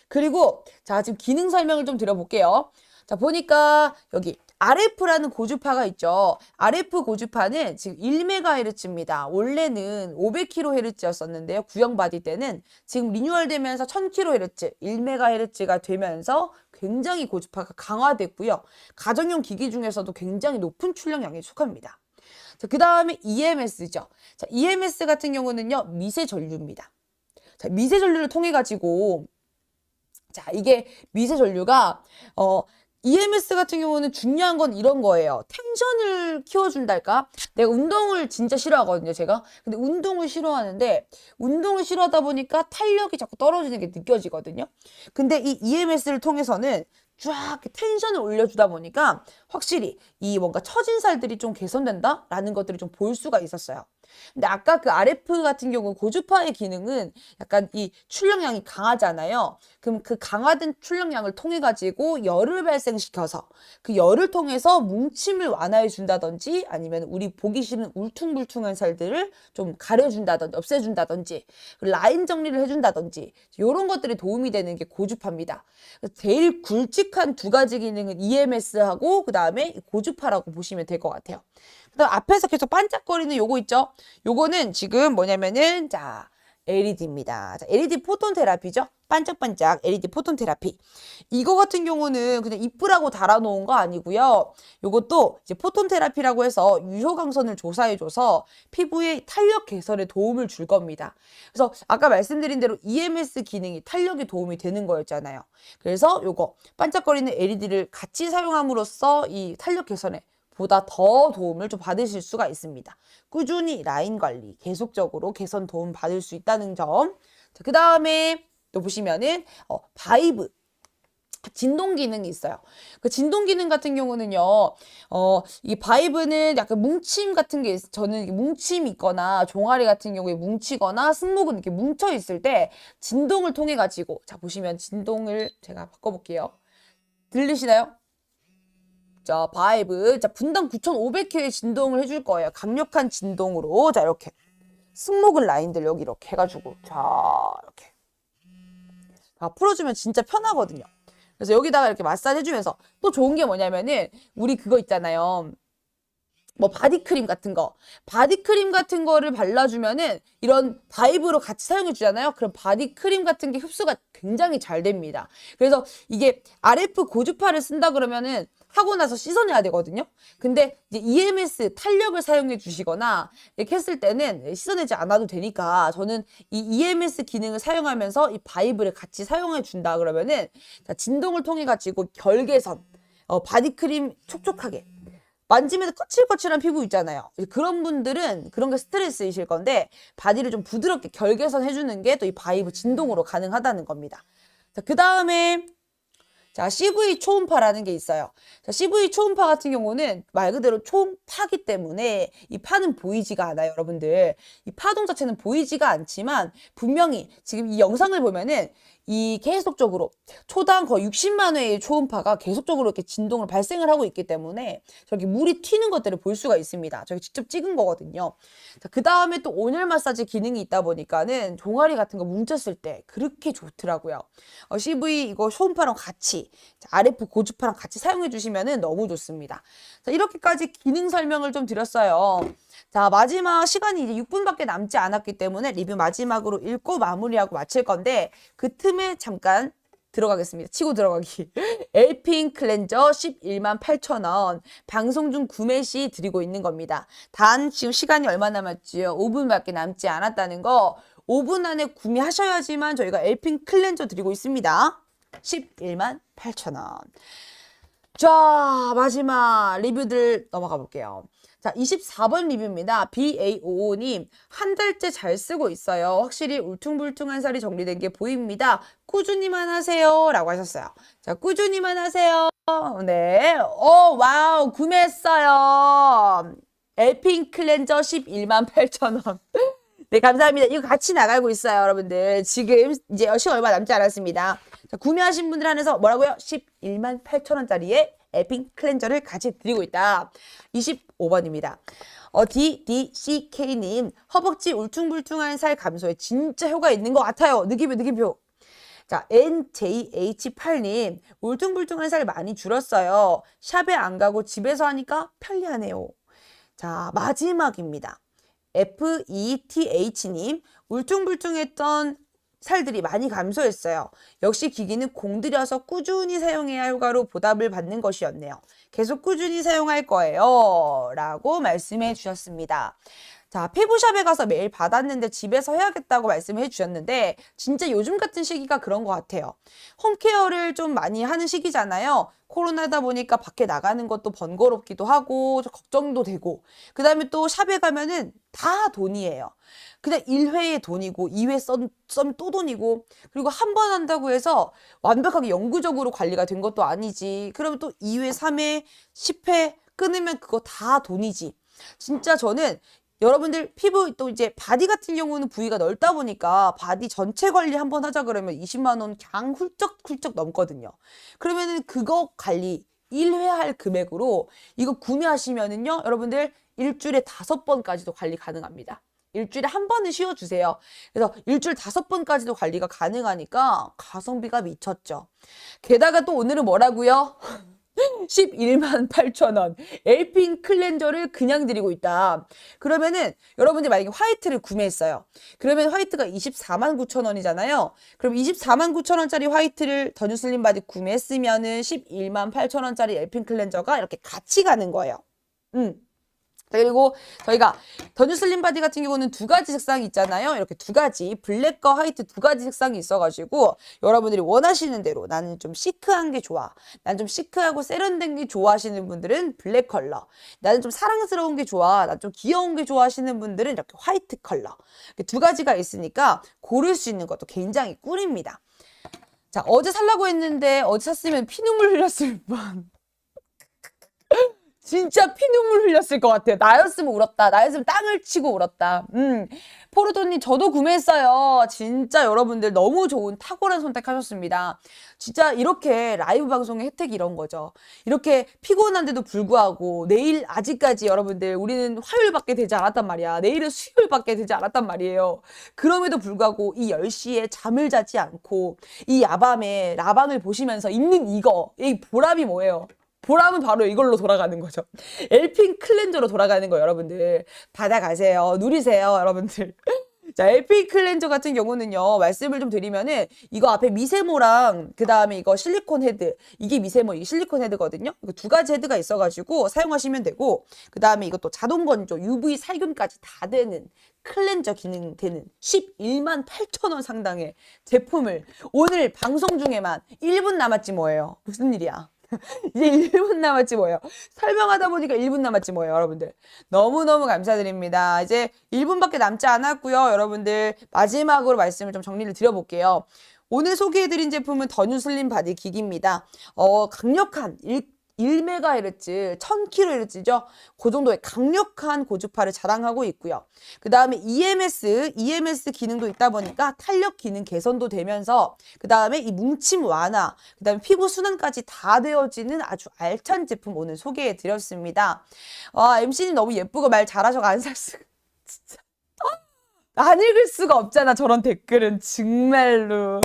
A: 그리고 자, 지금 기능 설명을 좀 드려볼게요. 자, 보니까 여기 RF라는 고주파가 있죠. RF 고주파는 지금 1MHz입니다. 원래는 500kHz였었는데요. 구형 바디 때는 지금 리뉴얼되면서 1000kHz, 1MHz가 되면서 굉장히 고주파가 강화됐고요. 가정용 기기 중에서도 굉장히 높은 출력량에 속합니다. 자, 그 다음에 EMS죠. 자, EMS 같은 경우는요, 미세 전류입니다. 자, 미세 전류를 통해 가지고 자, 이게 미세 전류가 EMS 같은 경우는 중요한 건 이런 거예요. 텐션을 키워준달까? 내가 운동을 진짜 싫어하거든요, 제가. 근데 운동을 싫어하는데, 운동을 싫어하다 보니까 탄력이 자꾸 떨어지는 게 느껴지거든요. 근데 이 EMS를 통해서는 쫙 텐션을 올려주다 보니까 확실히 이 뭔가 처진 살들이 좀 개선된다라는 것들을 좀 볼 수가 있었어요. 근데 아까 그 RF 같은 경우 고주파의 기능은 약간 이 출력량이 강하잖아요. 그럼 그 강화된 출력량을 통해 가지고 열을 발생시켜서 그 열을 통해서 뭉침을 완화해 준다든지 아니면 우리 보기 싫은 울퉁불퉁한 살들을 좀 가려준다든지 없애준다든지 라인 정리를 해준다든지 이런 것들이 도움이 되는 게 고주파입니다. 제일 굵직한 두 가지 기능은 EMS하고 그 다음에 고주파라고 보시면 될 것 같아요. 그다음 앞에서 계속 반짝거리는 요거 있죠? 요거는 지금 뭐냐면은 자 LED입니다. 자, LED 포톤 테라피죠. 반짝반짝 LED 포톤 테라피. 이거 같은 경우는 그냥 이쁘라고 달아놓은 거 아니고요. 이것도 이제 포톤 테라피라고 해서 유효광선을 조사해줘서 피부의 탄력 개선에 도움을 줄 겁니다. 그래서 아까 말씀드린 대로 EMS 기능이 탄력에 도움이 되는 거였잖아요. 그래서 요거 반짝거리는 LED를 같이 사용함으로써 이 탄력 개선에 보다 더 도움을 좀 받으실 수가 있습니다. 꾸준히 라인 관리, 계속적으로 개선 도움 받을 수 있다는 점. 그 다음에 또 보시면은 바이브 진동 기능이 있어요. 그 진동 기능 같은 경우는요, 이 바이브는 약간 뭉침 같은 게 저는 뭉침이 있거나 종아리 같은 경우에 뭉치거나 승모근 이렇게 뭉쳐 있을 때 진동을 통해 가지고, 자 보시면 진동을 제가 바꿔볼게요. 들리시나요? 자, 바이브. 자, 분당 9,500Hz의 진동을 해줄 거예요. 강력한 진동으로. 자, 이렇게. 승모근 라인들 여기 이렇게 해가지고. 자, 이렇게. 다 풀어주면 진짜 편하거든요. 그래서 여기다가 이렇게 마사지 해주면서 또 좋은 게 뭐냐면은, 우리 그거 있잖아요. 뭐 바디크림 같은 거. 바디크림 같은 거를 발라주면은 이런 바이브로 같이 사용해 주잖아요. 그럼 바디크림 같은 게 흡수가 굉장히 잘 됩니다. 그래서 이게 RF 고주파를 쓴다 그러면은 하고 나서 씻어내야 되거든요. 근데 이제 EMS 탄력을 사용해 주시거나 이렇게 했을 때는 씻어내지 않아도 되니까 저는 이 EMS 기능을 사용하면서 이 바이브를 같이 사용해 준다 그러면은 진동을 통해 가지고 결개선, 바디크림 촉촉하게 만지면서 거칠거칠한 피부 있잖아요. 그런 분들은 그런 게 스트레스이실 건데 바디를 좀 부드럽게 결개선 해주는 게 또 이 바이브 진동으로 가능하다는 겁니다. 자, 그 다음에 자, CV 초음파라는 게 있어요. 자, CV 초음파 같은 경우는 말 그대로 초음파기 때문에 이 파는 보이지가 않아요, 여러분들. 이 파동 자체는 보이지가 않지만 분명히 지금 이 영상을 보면은 이 계속적으로 초당 거의 60만 회의 초음파가 계속적으로 이렇게 진동을 발생을 하고 있기 때문에 저기 물이 튀는 것들을 볼 수가 있습니다. 저기 직접 찍은 거거든요. 자, 그 다음에 또 온열 마사지 기능이 있다 보니까는 종아리 같은 거 뭉쳤을 때 그렇게 좋더라고요. CV 이거 초음파랑 같이 RF 고주파랑 같이 사용해 주시면은 너무 좋습니다. 자, 이렇게까지 기능 설명을 좀 드렸어요. 자, 마지막 시간이 이제 6분밖에 남지 않았기 때문에 리뷰 마지막으로 읽고 마무리하고 마칠 건데 그 틈에 잠깐 들어가겠습니다. 치고 들어가기. 엘핑 클렌저 118,000원. 방송 중 구매 시 드리고 있는 겁니다. 단 지금 시간이 얼마 남았지요? 5분밖에 남지 않았다는 거. 5분 안에 구매하셔야지만 저희가 엘핑 클렌저 드리고 있습니다. 118,000원. 자, 마지막 리뷰들 넘어가 볼게요. 자, 24번 리뷰입니다. BAO님, 한 달째 잘 쓰고 있어요. 확실히 울퉁불퉁한 살이 정리된 게 보입니다. 꾸준히만 하세요. 라고 하셨어요. 자, 꾸준히만 하세요. 네. 와우. 구매했어요. 엘핑 클렌저 118,000원. 네, 감사합니다. 이거 같이 나가고 있어요, 여러분들. 지금 이제 시간 얼마 남지 않았습니다. 자, 구매하신 분들 한해서 뭐라고요? 118,000원짜리의 엘핑 클렌저를 같이 드리고 있다. 25번입니다. DDCK님, 허벅지 울퉁불퉁한 살 감소에 진짜 효과 있는 것 같아요. 느낌표. 자, NJH8님, 울퉁불퉁한 살 많이 줄었어요. 샵에 안 가고 집에서 하니까 편리하네요. 자, 마지막입니다. FETH님, 울퉁불퉁했던 살들이 많이 감소했어요. 역시 기기는 공들여서 꾸준히 사용해야 효과로 보답을 받는 것이었네요. 계속 꾸준히 사용할 거예요. 라고 말씀해 주셨습니다. 자, 피부샵에 가서 매일 받았는데 집에서 해야겠다고 말씀해 주셨는데 진짜 요즘 같은 시기가 그런 것 같아요. 홈케어를 좀 많이 하는 시기잖아요. 코로나다 보니까 밖에 나가는 것도 번거롭기도 하고 걱정도 되고 그 다음에 또 샵에 가면은 다 돈이에요. 그냥 1회에 돈이고 2회 썸 또 돈이고 그리고 한 번 한다고 해서 완벽하게 영구적으로 관리가 된 것도 아니지. 그러면 또 2회, 3회, 10회 끊으면 그거 다 돈이지. 진짜 저는 여러분들 피부 또 이제 바디 같은 경우는 부위가 넓다 보니까 바디 전체 관리 한번 하자 그러면 20만 원 그냥 훌쩍훌쩍 넘거든요. 그러면은 그거 관리 1회 할 금액으로 이거 구매하시면은요, 여러분들 일주일에 5번까지도 관리 가능합니다. 일주일에 한 번은 쉬어주세요. 그래서 일주일 5번까지도 관리가 가능하니까 가성비가 미쳤죠. 게다가 또 오늘은 뭐라고요? 11만 8천 원. 엘핀 클렌저를 그냥 드리고 있다. 그러면은 여러분들 만약에 화이트를 구매했어요. 그러면 화이트가 24만 9천 원이잖아요. 그럼 24만 9천 원짜리 화이트를 더 뉴슬림 바디 구매했으면은 11만 8천 원짜리 엘핀 클렌저가 이렇게 같이 가는 거예요. 그리고 저희가 더 뉴슬림 바디 같은 경우는 두 가지 색상이 있잖아요. 이렇게 두 가지, 블랙과 화이트 두 가지 색상이 있어가지고 여러분들이 원하시는 대로 나는 좀 시크한 게 좋아. 난 좀 시크하고 세련된 게 좋아하시는 분들은 블랙 컬러. 나는 좀 사랑스러운 게 좋아. 난 좀 귀여운 게 좋아하시는 분들은 이렇게 화이트 컬러. 이렇게 두 가지가 있으니까 고를 수 있는 것도 굉장히 꿀입니다. 자, 어제 살라고 했는데 어제 샀으면 피눈물 흘렸을 뻔. 진짜 피눈물 흘렸을 것 같아요. 나였으면 울었다. 나였으면 땅을 치고 울었다. 포르토님 저도 구매했어요. 진짜 여러분들 너무 좋은 탁월한 선택하셨습니다. 진짜 이렇게 라이브 방송의 혜택이 이런 거죠. 이렇게 피곤한데도 불구하고 내일 아직까지 여러분들 우리는 화요일밖에 되지 않았단 말이야. 내일은 수요일밖에 되지 않았단 말이에요. 그럼에도 불구하고 이 10시에 잠을 자지 않고 이 야밤에 라방을 보시면서 있는 이거, 이 보람이 뭐예요? 보람은 바로 이걸로 돌아가는 거죠. 엘핀 클렌저로 돌아가는 거예요, 여러분들. 받아가세요. 누리세요, 여러분들. 자, 엘핀 클렌저 같은 경우는요, 말씀을 좀 드리면은, 이거 앞에 미세모랑, 그 다음에 이거 실리콘 헤드. 이게 미세모, 이게 실리콘 헤드거든요. 이거 두 가지 헤드가 있어가지고 사용하시면 되고, 그 다음에 이것도 자동 건조, UV 살균까지 다 되는 클렌저 기능 되는 11만 8천 원 상당의 제품을 오늘 방송 중에만 1분 남았지 뭐예요. 무슨 일이야. 이제 1분 남았지 뭐예요. 설명하다 보니까 1분 남았지 뭐예요, 여러분들. 너무너무 감사드립니다. 이제 1분밖에 남지 않았고요. 여러분들 마지막으로 말씀을 좀 정리를 드려볼게요. 오늘 소개해드린 제품은 더 뉴슬림 바디 기기입니다. 강력한 1MHz, 1000kHz죠. 그 정도의 강력한 고주파를 자랑하고 있고요. 그 다음에 EMS 기능도 있다 보니까 탄력 기능 개선도 되면서 그 다음에 이 뭉침 완화, 그 다음에 피부 순환까지 다 되어지는 아주 알찬 제품 오늘 소개해 드렸습니다. MC님 너무 예쁘고 말 잘하셔서 안 살 수가 진짜 안 읽을 수가 없잖아. 저런 댓글은 정말로.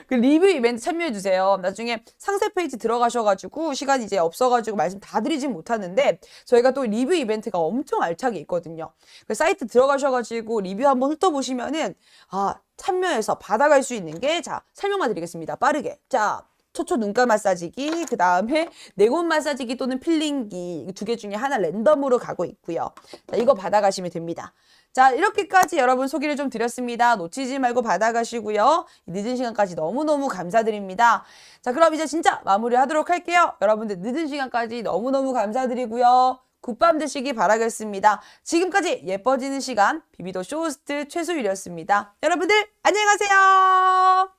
A: 그 리뷰 이벤트 참여해주세요. 나중에 상세 페이지 들어가셔가지고 시간이 이제 없어가지고 말씀 다 드리진 못하는데 저희가 또 리뷰 이벤트가 엄청 알차게 있거든요. 그 사이트 들어가셔가지고 리뷰 한번 훑어보시면은 참여해서 받아갈 수 있는 게 자 설명만 드리겠습니다. 빠르게. 자. 초초 눈가 마사지기, 그 다음에 내골 마사지기 또는 필링기 두 개 중에 하나 랜덤으로 가고 있고요. 자, 이거 받아가시면 됩니다. 자, 이렇게까지 여러분 소개를 좀 드렸습니다. 놓치지 말고 받아가시고요. 늦은 시간까지 너무너무 감사드립니다. 자, 그럼 이제 진짜 마무리하도록 할게요. 여러분들 늦은 시간까지 너무너무 감사드리고요. 굿밤 되시기 바라겠습니다. 지금까지 예뻐지는 시간 비비도 쇼호스트 최수율이었습니다. 여러분들 안녕히 가세요.